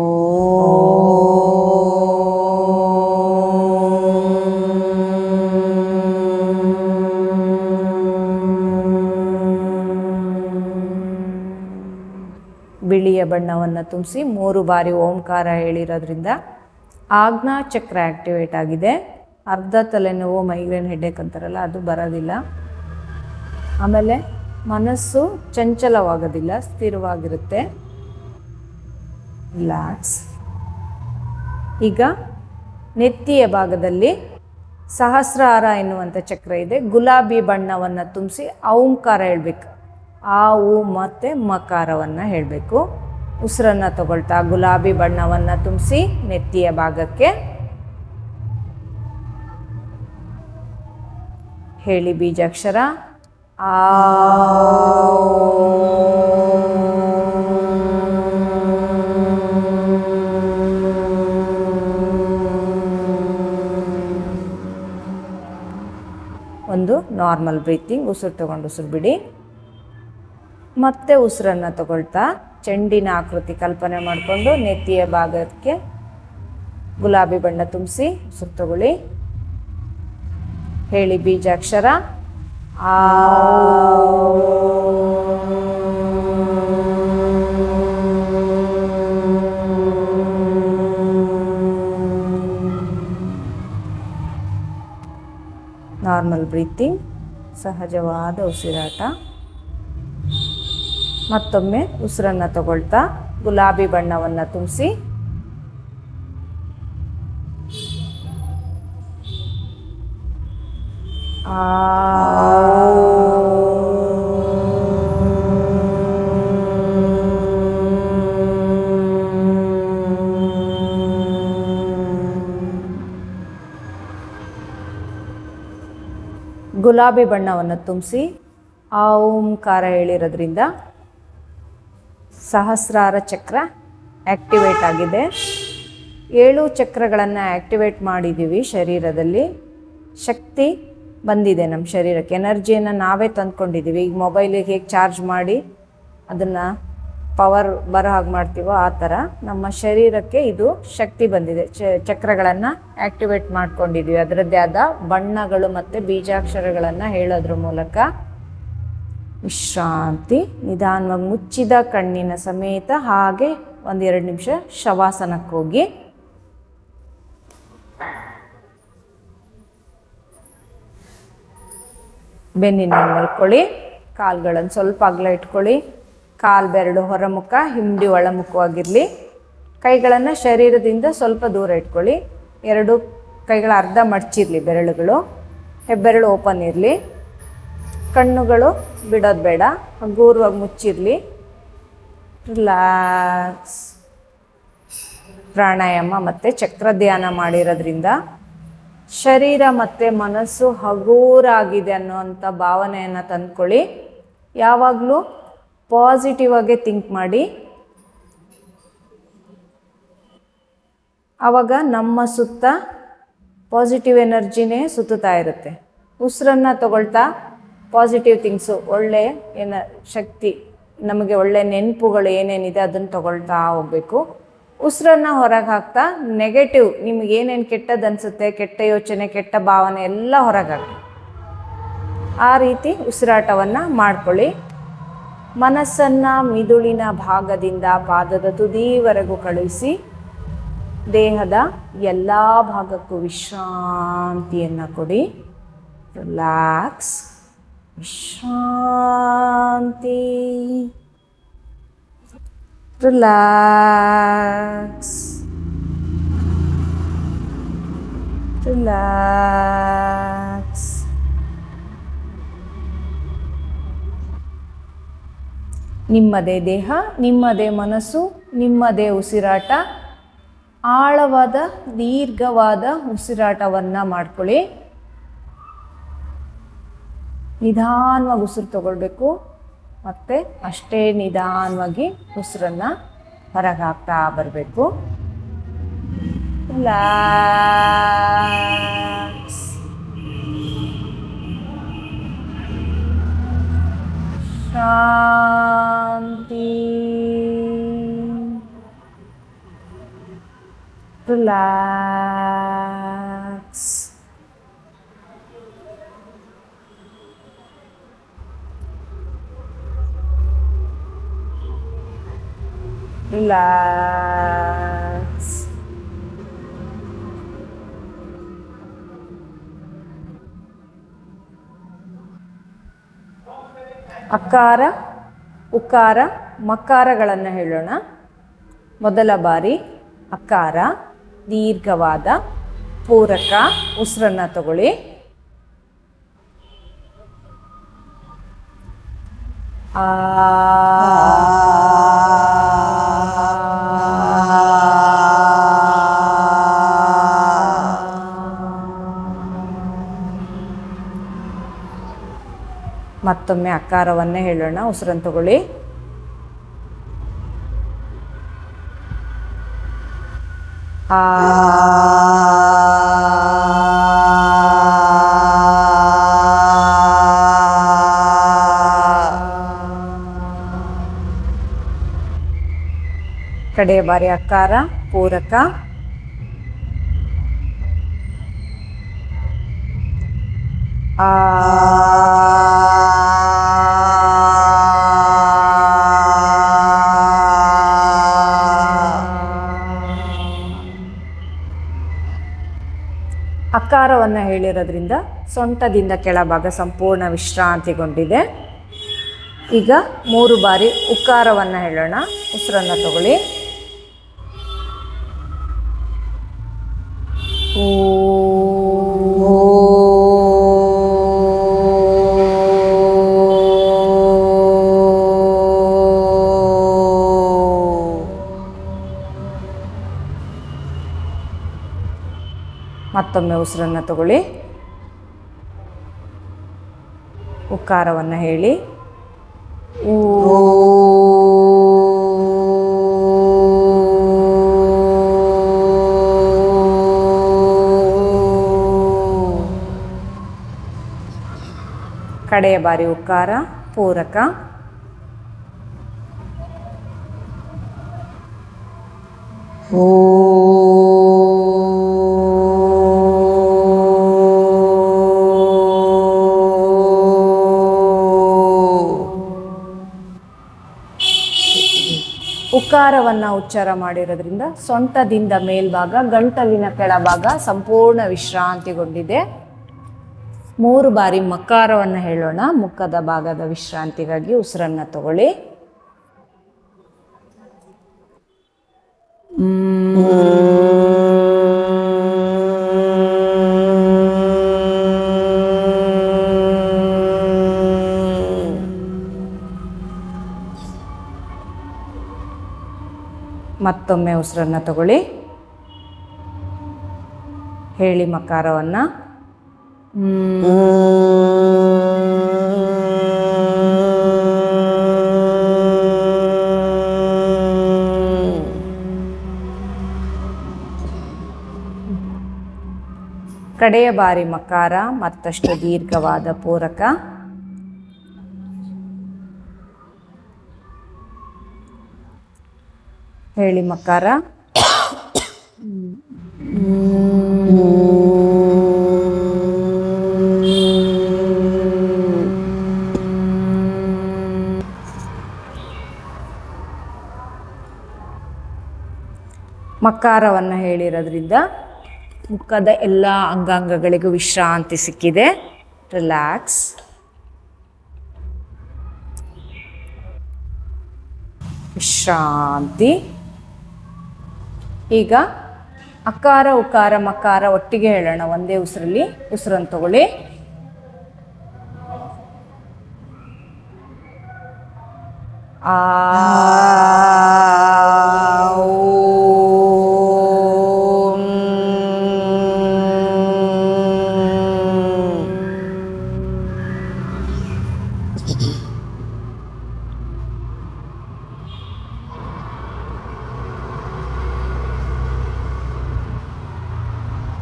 ಬಿಳಿಯ ಬಣ್ಣವನ್ನು ತುಂಬಿಸಿ 3 ಬಾರಿ ಓಂಕಾರ ಹೇಳಿರೋದ್ರಿಂದ ಆಜ್ಞಾ ಚಕ್ರ ಆ್ಯಕ್ಟಿವೇಟ್ ಆಗಿದೆ. ಅರ್ಧ ತಲೆನೋವು, ಮೈಗ್ರೇನ್ ಹೆಡ್ಡೇಕ್ ಅಂತಾರಲ್ಲ ಅದು ಬರೋದಿಲ್ಲ. ಆಮೇಲೆ ಮನಸ್ಸು ಚಂಚಲವಾಗೋದಿಲ್ಲ, ಸ್ಥಿರವಾಗಿರುತ್ತೆ. ರಿಲ್ಯಾಕ್ಸ್. ಈಗ ನೆತ್ತಿಯ ಭಾಗದಲ್ಲಿ ಸಹಸ್ರಾರ ಎನ್ನುವಂಥ ಚಕ್ರ ಇದೆ. ಗುಲಾಬಿ ಬಣ್ಣವನ್ನು ತುಂಬಿಸಿ ಓಂಕಾರ ಹೇಳಬೇಕು. ಆ ಉ ಮತ್ತು ಮಕಾರವನ್ನು ಹೇಳಬೇಕು. ಉಸಿರನ್ನು ತಗೊಳ್ತಾ ಗುಲಾಬಿ ಬಣ್ಣವನ್ನು ತುಂಬಿಸಿ ನೆತ್ತಿಯ ಭಾಗಕ್ಕೆ. ಹೇಳಿ ಬೀಜಾಕ್ಷರ ಆ. ಒಂದು ನಾರ್ಮಲ್ ಬ್ರೀತಿಂಗ್. ಉಸಿರು ತಗೊಂಡು ಉಸಿರು ಬಿಡಿ. ಮತ್ತೆ ಉಸಿರನ್ನು ತಗೊಳ್ತಾ ಚೆಂಡಿನ ಆಕೃತಿ ಕಲ್ಪನೆ ಮಾಡಿಕೊಂಡು ನೆತ್ತಿಯ ಭಾಗಕ್ಕೆ ಗುಲಾಬಿ ಬಣ್ಣ ತುಂಬಿಸಿ ಉಸಿರು ತಗೊಳ್ಳಿ. ಹೇಳಿ ಬೀಜಾಕ್ಷರ ಆ. ನಾರ್ಮಲ್ ಬ್ರೀತಿಂಗ್, ಸಹಜವಾದ ಉಸಿರಾಟ. ಮತ್ತೊಮ್ಮೆ ಉಸಿರನ್ನು ತಗೊಳ್ತಾ ಗುಲಾಬಿ ಬಣ್ಣವನ್ನು ತುಂಬಿಸಿ ಆ. ಗುಲಾಬಿ ಬಣ್ಣವನ್ನು ತುಂಬಿಸಿ ಆ ಓಂಕಾರ ಹೇಳಿರೋದ್ರಿಂದ ಸಹಸ್ರಾರ ಚಕ್ರ ಆ್ಯಕ್ಟಿವೇಟ್ ಆಗಿದೆ. 7 ಚಕ್ರಗಳನ್ನು ಆ್ಯಕ್ಟಿವೇಟ್ ಮಾಡಿದ್ದೀವಿ ಶರೀರದಲ್ಲಿ. ಶಕ್ತಿ ಬಂದಿದೆ ನಮ್ಮ ಶರೀರಕ್ಕೆ. ಎನರ್ಜಿಯನ್ನು ನಾವೇ ತಂದ್ಕೊಂಡಿದ್ದೀವಿ. ಈಗ ಮೊಬೈಲಿಗೆ ಹೇಗೆ ಚಾರ್ಜ್ ಮಾಡಿ ಅದನ್ನು ಪವರ್ ಬರೋ ಹಾಗೆ ಮಾಡ್ತೀವೋ ಆ ಥರ ನಮ್ಮ ಶರೀರಕ್ಕೆ ಇದು ಶಕ್ತಿ ಬಂದಿದೆ. ಚಕ್ರಗಳನ್ನು ಆ್ಯಕ್ಟಿವೇಟ್ ಮಾಡ್ಕೊಂಡಿದ್ದೀವಿ. ಅದರದ್ದೇ ಆದ ಬಣ್ಣಗಳು ಮತ್ತು ಬೀಜಾಕ್ಷರಗಳನ್ನು ಹೇಳೋದ್ರ ಮೂಲಕ ವಿಶ್ರಾಂತಿ. ನಿಧಾನವಾಗಿ ಮುಚ್ಚಿದ ಕಣ್ಣಿನ ಸಮೇತ ಹಾಗೆ 1-2 ನಿಮಿಷ ಶವಾಸನಕ್ಕೆ ಹೋಗಿ ಬೆನ್ನಿನ ಮಲ್ಕೊಳ್ಳಿ. ಕಾಲುಗಳನ್ನು ಸ್ವಲ್ಪ ಅಗಲ ಇಟ್ಕೊಳ್ಳಿ. ಕಾಲು ಬೆರಳು ಹೊರಮುಖ, ಹಿಂಡಿ ಒಳಮುಖವಾಗಿರಲಿ. ಕೈಗಳನ್ನು ಶರೀರದಿಂದ ಸ್ವಲ್ಪ ದೂರ ಇಟ್ಕೊಳ್ಳಿ. 2 ಕೈಗಳ ಅರ್ಧ ಮಡಚಿರಲಿ ಬೆರಳುಗಳು. ಹೆಬ್ಬೆರಳು ಓಪನ್ ಇರಲಿ. ಕಣ್ಣುಗಳು ಬಿಡೋದು ಬೇಡ, ಹಗೂರವಾಗಿ ಮುಚ್ಚಿರಲಿ. ರಿಲ್ಯಾಕ್ಸ್. ಪ್ರಾಣಾಯಾಮ ಮತ್ತು ಚಕ್ರ ಧ್ಯಾನ ಮಾಡಿರೋದ್ರಿಂದ ಶರೀರ ಮತ್ತು ಮನಸ್ಸು ಹಗೂರಾಗಿದೆ ಅನ್ನೋವಂಥ ಭಾವನೆಯನ್ನು ತಂದ್ಕೊಳ್ಳಿ. ಯಾವಾಗಲೂ ಪಾಸಿಟಿವ್ ಆಗೇ ಥಿಂಕ್ ಮಾಡಿ. ಆವಾಗ ನಮ್ಮ ಸುತ್ತ ಪಾಸಿಟಿವ್ ಎನರ್ಜಿನೇ ಸುತ್ತುತ್ತಾ ಇರುತ್ತೆ. ಉಸಿರನ್ನು ತಗೊಳ್ತಾ ಪಾಸಿಟಿವ್ ಥಿಂಗ್ಸು, ಒಳ್ಳೆ ಶಕ್ತಿ, ನಮಗೆ ಒಳ್ಳೆ ನೆನಪುಗಳು ಏನೇನಿದೆ ಅದನ್ನು ತಗೊಳ್ತಾ ಹೋಗಬೇಕು. ಉಸಿರನ್ನು ಹೊರಗೆ ಹಾಕ್ತಾ ನೆಗೆಟಿವ್, ನಿಮ್ಗೆ ಏನೇನು ಕೆಟ್ಟದ್ದು ಅನಿಸುತ್ತೆ, ಕೆಟ್ಟ ಯೋಚನೆ, ಕೆಟ್ಟ ಭಾವನೆ ಎಲ್ಲ ಹೊರಗೆ ಹಾಕಿ. ಆ ರೀತಿ ಉಸಿರಾಟವನ್ನು ಮಾಡ್ಕೊಳ್ಳಿ. ಮನಸ್ಸನ್ನು ಮಿದುಳಿನ ಭಾಗದಿಂದ ಪಾದದ ತುದಿವರೆಗೂ ಕಳುಹಿಸಿ ದೇಹದ ಎಲ್ಲ ಭಾಗಕ್ಕೂ ವಿಶ್ರಾಂತಿಯನ್ನು ಕೊಡಿ. ರಿಲ್ಯಾಕ್ಸ್. ವಿಶ್ರಾಂತಿ. ರಿಲ್ಯಾಕ್ಸ್. ರಿಲ್ಯಾಕ್ಸ್. ನಿಮ್ಮದೇ ದೇಹ, ನಿಮ್ಮದೇ ಮನಸ್ಸು, ನಿಮ್ಮದೇ ಉಸಿರಾಟ. ಆಳವಾದ ದೀರ್ಘವಾದ ಉಸಿರಾಟವನ್ನು ಮಾಡ್ಕೊಳ್ಳಿ. ನಿಧಾನವಾಗಿ ಉಸಿರು ತಗೊಳ್ಬೇಕು ಮತ್ತು ಅಷ್ಟೇ ನಿಧಾನವಾಗಿ ಉಸಿರನ್ನು ಹೊರಗೆ ಹಾಕ್ತಾ ಬರಬೇಕು. ರಿಲ್ಯಾಕ್ಸ್. ಶಾಂತಿ. ರಿಲ್ಯಾಕ್ಸ್. ರಿಲ್ಯಾಕ್ಸ್. ಅಕಾರ, ಉಕಾರ, ಮಕಾರಗಳನ್ನು ಹೇಳೋಣ. ಮೊದಲ ಬಾರಿ ಅಕಾರ, ದೀರ್ಘವಾದ ಪೂರಕ. ಉಸಿರನ್ನು ತಗೊಳ್ಳಿ. ಆ. ಮತ್ತೊಮ್ಮೆ ಅಕಾರವನ್ನೇ ಹೇಳೋಣ. ಉಸಿರನ್ನು ತಗೊಳ್ಳಿ. ಆ. ಕಡೆಯ ಬಾರಿ ಅಕಾರ, ಪೂರಕ. ಆ. ಅಕಾರವನ್ನು ಹೇಳಿರೋದ್ರಿಂದ ಸೊಂಟದಿಂದ ಕೆಳಭಾಗ ಸಂಪೂರ್ಣ ವಿಶ್ರಾಂತಿಗೊಂಡಿದೆ. ಈಗ 3 ಬಾರಿ ಉಕಾರವನ್ನು ಹೇಳೋಣ. ಉಸಿರನ್ನು ತಗೊಳ್ಳಿ. ಓ. ಮತ್ತೊಮ್ಮೆ ಉಸಿರನ್ನು ತಗೊಳ್ಳಿ. ಉಕಾರವನ್ನು ಹೇಳಿ. ಊ. ಕಡೆಯ ಬಾರಿ ಉಕಾರ ಪೂರಕ. ಉಕಾರವನ್ನು ಉಚ್ಚಾರ ಮಾಡಿರೋದ್ರಿಂದ ಸೊಂಟದಿಂದ ಮೇಲ್ಭಾಗ, ಗಂಟಲಿನ ಕೆಳಭಾಗ ಸಂಪೂರ್ಣ ವಿಶ್ರಾಂತಿಗೊಂಡಿದೆ. 3 ಬಾರಿ ಮಕಾರವನ್ನು ಹೇಳೋಣ. ಮುಖದ ಭಾಗದ ವಿಶ್ರಾಂತಿಗಾಗಿ ಉಸಿರನ್ನು ತಗೊಳ್ಳಿ. ಮತ್ತೊಮ್ಮೆ ಉಸಿರನ್ನು ತಗೊಳ್ಳಿ. ಹೇಳಿ ಮಕಾರವನ್ನು. ಕಡೆಯ ಬಾರಿ ಮಕಾರ, ಮತ್ತಷ್ಟು ದೀರ್ಘವಾದ ಪೂರಕ. ಹೇಳಿ ಮಕಾರ. ಮಕಾರವನ್ನು ಹೇಳಿರೋದ್ರಿಂದ ಮುಖದ ಎಲ್ಲ ಅಂಗಾಂಗಗಳಿಗೂ ವಿಶ್ರಾಂತಿ ಸಿಕ್ಕಿದೆ. ರಿಲ್ಯಾಕ್ಸ್. ವಿಶ್ರಾಂತಿ. ಈಗ ಅಕಾರ ಉಕಾರ ಮಕಾರ ಒಟ್ಟಿಗೆ ಹೇಳೋಣ. ಒಂದೇ ಉಸಿರಲ್ಲಿ ಉಸಿರನ್ನು ತಗೊಳ್ಳಿ. ಆ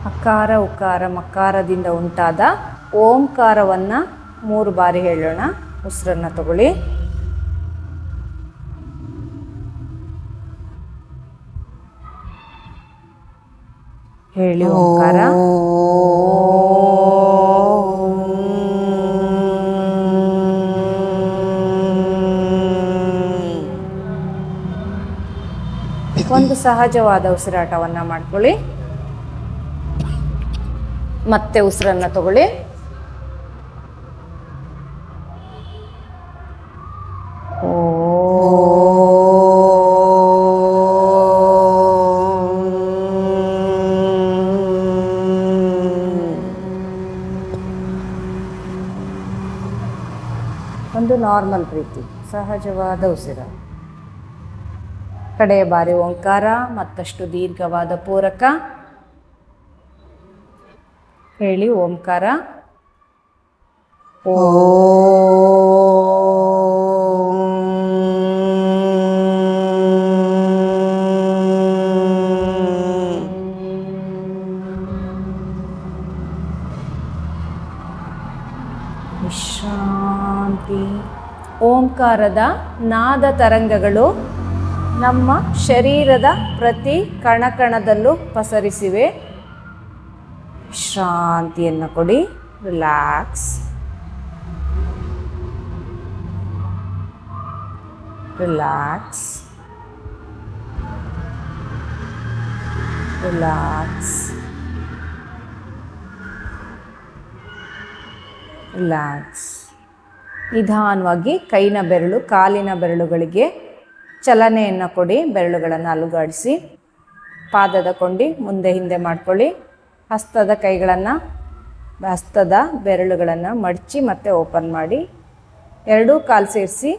ಅಕಾರ ಉಕಾರ ಮಕಾರದಿಂದ ಉಂಟಾದ ಓಂಕಾರವನ್ನು 3 ಬಾರಿ ಹೇಳೋಣ. ಉಸಿರನ್ನು ತಗೊಳ್ಳಿ. ಹೇಳಿ ಓಂಕಾರ. ಒಂದು ಸಹಜವಾದ ಉಸಿರಾಟವನ್ನು ಮಾಡ್ಕೊಳ್ಳಿ. ಮತ್ತೆ ಉಸಿರನ್ನು ತಗೊಳ್ಳಿ. ಒಂದು ನಾರ್ಮಲ್ ಪ್ರೀತಿ, ಸಹಜವಾದ ಉಸಿರು. ಕಡೆಯ ಬಾರಿ ಓಂಕಾರ, ಮತ್ತಷ್ಟು ದೀರ್ಘವಾದ ಪೂರಕ. ಹೇಳಿ ಓಂಕಾರ. ವಿಶ್ರಾಂತಿ. ಓಂಕಾರದ ನಾದ ತರಂಗಗಳು ನಮ್ಮ ಶರೀರದ ಪ್ರತಿ ಕಣಕಣದಲ್ಲೂ ಪಸರಿಸಿವೆ. ವಿಶ್ರಾಂತಿಯನ್ನು ಕೊಡಿ. ರಿಲ್ಯಾಕ್ಸ್. ರಿಲ್ಯಾಕ್ಸ್. ರಿಲ್ಯಾಕ್ಸ್. ರಿಲ್ಯಾಕ್ಸ್. ನಿಧಾನವಾಗಿ ಕೈನ ಬೆರಳು ಕಾಲಿನ ಬೆರಳುಗಳಿಗೆ ಚಲನೆಯನ್ನು ಕೊಡಿ. ಬೆರಳುಗಳನ್ನು ಅಲುಗಾಡಿಸಿ. ಪಾದದ ಕೊಂಡಿ ಮುಂದೆ ಹಿಂದೆ ಮಾಡ್ಕೊಳ್ಳಿ. ಹಸ್ತದ ಬೆರಳುಗಳನ್ನು ಮಡಚಿ ಮತ್ತೆ ಓಪನ್ ಮಾಡಿ. ಎರಡೂ ಕಾಲು ಸೇರಿಸಿ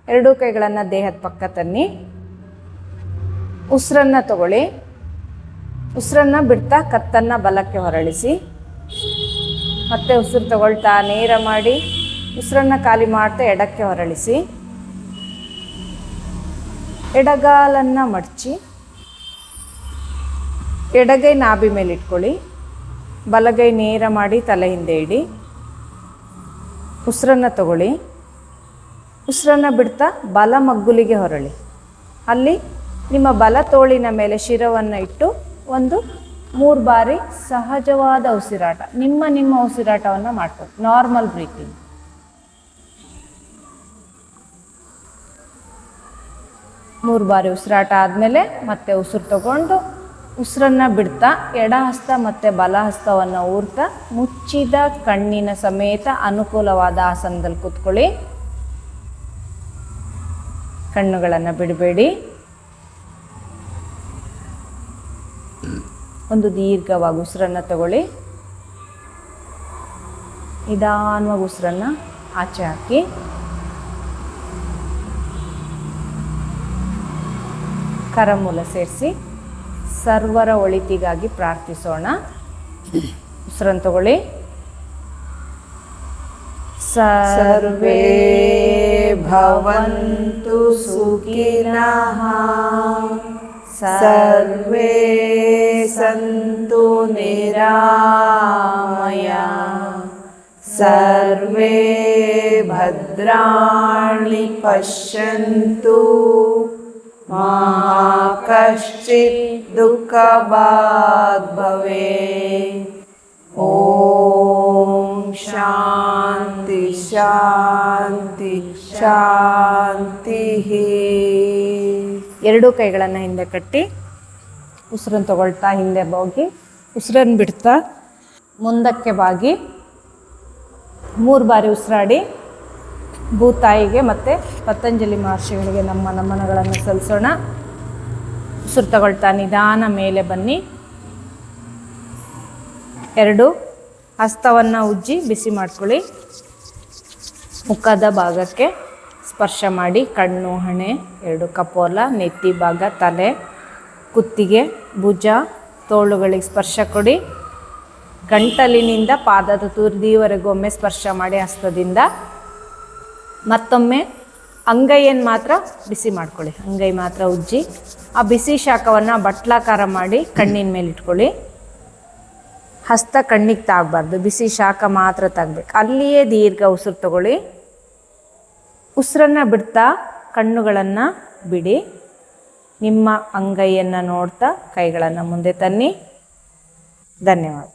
ಎರಡೂ ಕೈಗಳನ್ನು ದೇಹದ ಪಕ್ಕ ತನ್ನಿ. ಉಸಿರನ್ನು ತಗೊಳ್ಳಿ. ಉಸಿರನ್ನು ಬಿಡ್ತಾ ಕತ್ತನ್ನು ಬಲಕ್ಕೆ ಹೊರಳಿಸಿ. ಮತ್ತೆ ಉಸಿರು ತಗೊಳ್ತಾ ನೇರ ಮಾಡಿ ಉಸಿರನ್ನು ಖಾಲಿ ಮಾಡ್ತಾ ಎಡಕ್ಕೆ ಹೊರಳಿಸಿ. ಎಡಗಾಲನ್ನು ಮಡಚಿ ಎಡಗೈ ನಾಭಿ ಮೇಲೆ ಇಟ್ಕೊಳ್ಳಿ. ಬಲಗೈ ನೇರ ಮಾಡಿ ತಲೆ ಹಿಂದೆ ಇಡಿ. ಉಸಿರನ್ನು ತಗೊಳ್ಳಿ. ಉಸಿರನ್ನು ಬಿಡ್ತಾ ಬಲ ಮಗ್ಗುಲಿಗೆ ಹೊರಳಿ. ಅಲ್ಲಿ ನಿಮ್ಮ ಬಲ ತೋಳಿನ ಮೇಲೆ ಶಿರವನ್ನು ಇಟ್ಟು ಒಂದು 3 ಬಾರಿ ಸಹಜವಾದ ಉಸಿರಾಟ, ನಿಮ್ಮ ಉಸಿರಾಟವನ್ನು ಮಾಡ್ಕೊಳ್ಳಿ. Normal breathing. ಮೂರು ಬಾರಿ ಉಸಿರಾಟ ಆದಮೇಲೆ ಮತ್ತೆ ಉಸಿರು ತಗೊಂಡು ಉಸಿರನ್ನು ಬಿಡ್ತಾ ಎಡ ಹಸ್ತ ಮತ್ತು ಬಲ ಹಸ್ತವನ್ನು ಊರ್ತಾ ಮುಚ್ಚಿದ ಕಣ್ಣಿನ ಸಮೇತ ಅನುಕೂಲವಾದ ಆಸನದಲ್ಲಿ ಕೂತ್ಕೊಳ್ಳಿ. ಕಣ್ಣುಗಳನ್ನು ಬಿಡಬೇಡಿ. ಒಂದು ದೀರ್ಘವಾಗಿ ಉಸಿರನ್ನು ತಗೊಳ್ಳಿ. ನಿಧಾನವಾಗಿ ಉಸಿರನ್ನು ಆಚೆ ಹಾಕಿ. ಕರಮೂಲ ಸೇರಿಸಿ ಸರ್ವರ ಒಳಿತಿಗಾಗಿ ಪ್ರಾರ್ಥಿಸೋಣ. ಉಸಿರನ್ನು ತಗೊಳ್ಳಿ. ಸರ್ವೇ ಭವಂತು ಸುಖಿನಃ, ಸರ್ವೇ ಸಂತು ನಿರಾಮಯ, ಸರ್ವೇ ಭದ್ರಾಣಿ ಪಶ್ಯಂತು, ಮಾ ಕಶ್ಚಿತ್ ದುಃಖಭಾಗ್ ಭವೇತ್. ಓಂ ಶಾಂತಿ ಶಾಂತಿ ಶಾಂತಿ. ಎರಡೂ ಕೈಗಳನ್ನು ಹಿಂದೆ ಕಟ್ಟಿ ಉಸಿರನ್ನು ತಗೊಳ್ತಾ ಹಿಂದೆ ಹೋಗಿ ಉಸಿರನ್ನು ಬಿಡ್ತಾ ಮುಂದಕ್ಕೆ ಬಾಗಿ 3 ಬಾರಿ ಉಸಿರಾಡಿ ಭೂತಾಯಿಗೆ ಮತ್ತು ಪತಂಜಲಿ ಮಹರ್ಷಿಗಳಿಗೆ ನಮ್ಮ ನಮನಗಳನ್ನು ಸಲ್ಲಿಸೋಣ. ಉಸಿರು ತಗೊಳ್ತಾ ನಿಧಾನ ಮೇಲೆ ಬನ್ನಿ. 2 ಹಸ್ತವನ್ನು ಉಜ್ಜಿ ಬಿಸಿ ಮಾಡ್ಕೊಳ್ಳಿ. ಮುಖದ ಭಾಗಕ್ಕೆ ಸ್ಪರ್ಶ ಮಾಡಿ. ಕಣ್ಣು, ಹಣೆ, 2 ಕಪೋಲ, ನೆತ್ತಿ ಭಾಗ, ತಲೆ, ಕುತ್ತಿಗೆ, ಭುಜ, ತೋಳುಗಳಿಗೆ ಸ್ಪರ್ಶ ಕೊಡಿ. ಗಂಟಲಿನಿಂದ ಪಾದದ ತುದಿಯವರೆಗೂ ಒಮ್ಮೆ ಸ್ಪರ್ಶ ಮಾಡಿ ಹಸ್ತದಿಂದ. ಮತ್ತೊಮ್ಮೆ ಅಂಗೈಯನ್ನು ಮಾತ್ರ ಬಿಸಿ ಮಾಡ್ಕೊಳ್ಳಿ. ಅಂಗೈ ಮಾತ್ರ ಉಜ್ಜಿ ಆ ಬಿಸಿ ಶಾಖವನ್ನು ಬಟ್ಲಾಕಾರ ಮಾಡಿ ಕಣ್ಣಿನ ಮೇಲೆ ಇಟ್ಕೊಳ್ಳಿ. ಹಸ್ತ ಕಣ್ಣಿಗೆ ತಾಗಬಾರ್ದು, ಬಿಸಿ ಶಾಖ ಮಾತ್ರ ತಾಗಬೇಕು. ಅಲ್ಲಿಯೇ ದೀರ್ಘ ಉಸಿರು ತಗೊಳ್ಳಿ. ಉಸಿರನ್ನು ಬಿಡ್ತಾ ಕಣ್ಣುಗಳನ್ನು ಬಿಡಿ. ನಿಮ್ಮ ಅಂಗೈಯನ್ನು ನೋಡ್ತಾ ಕೈಗಳನ್ನು ಮುಂದೆ ತನ್ನಿ. ಧನ್ಯವಾದ.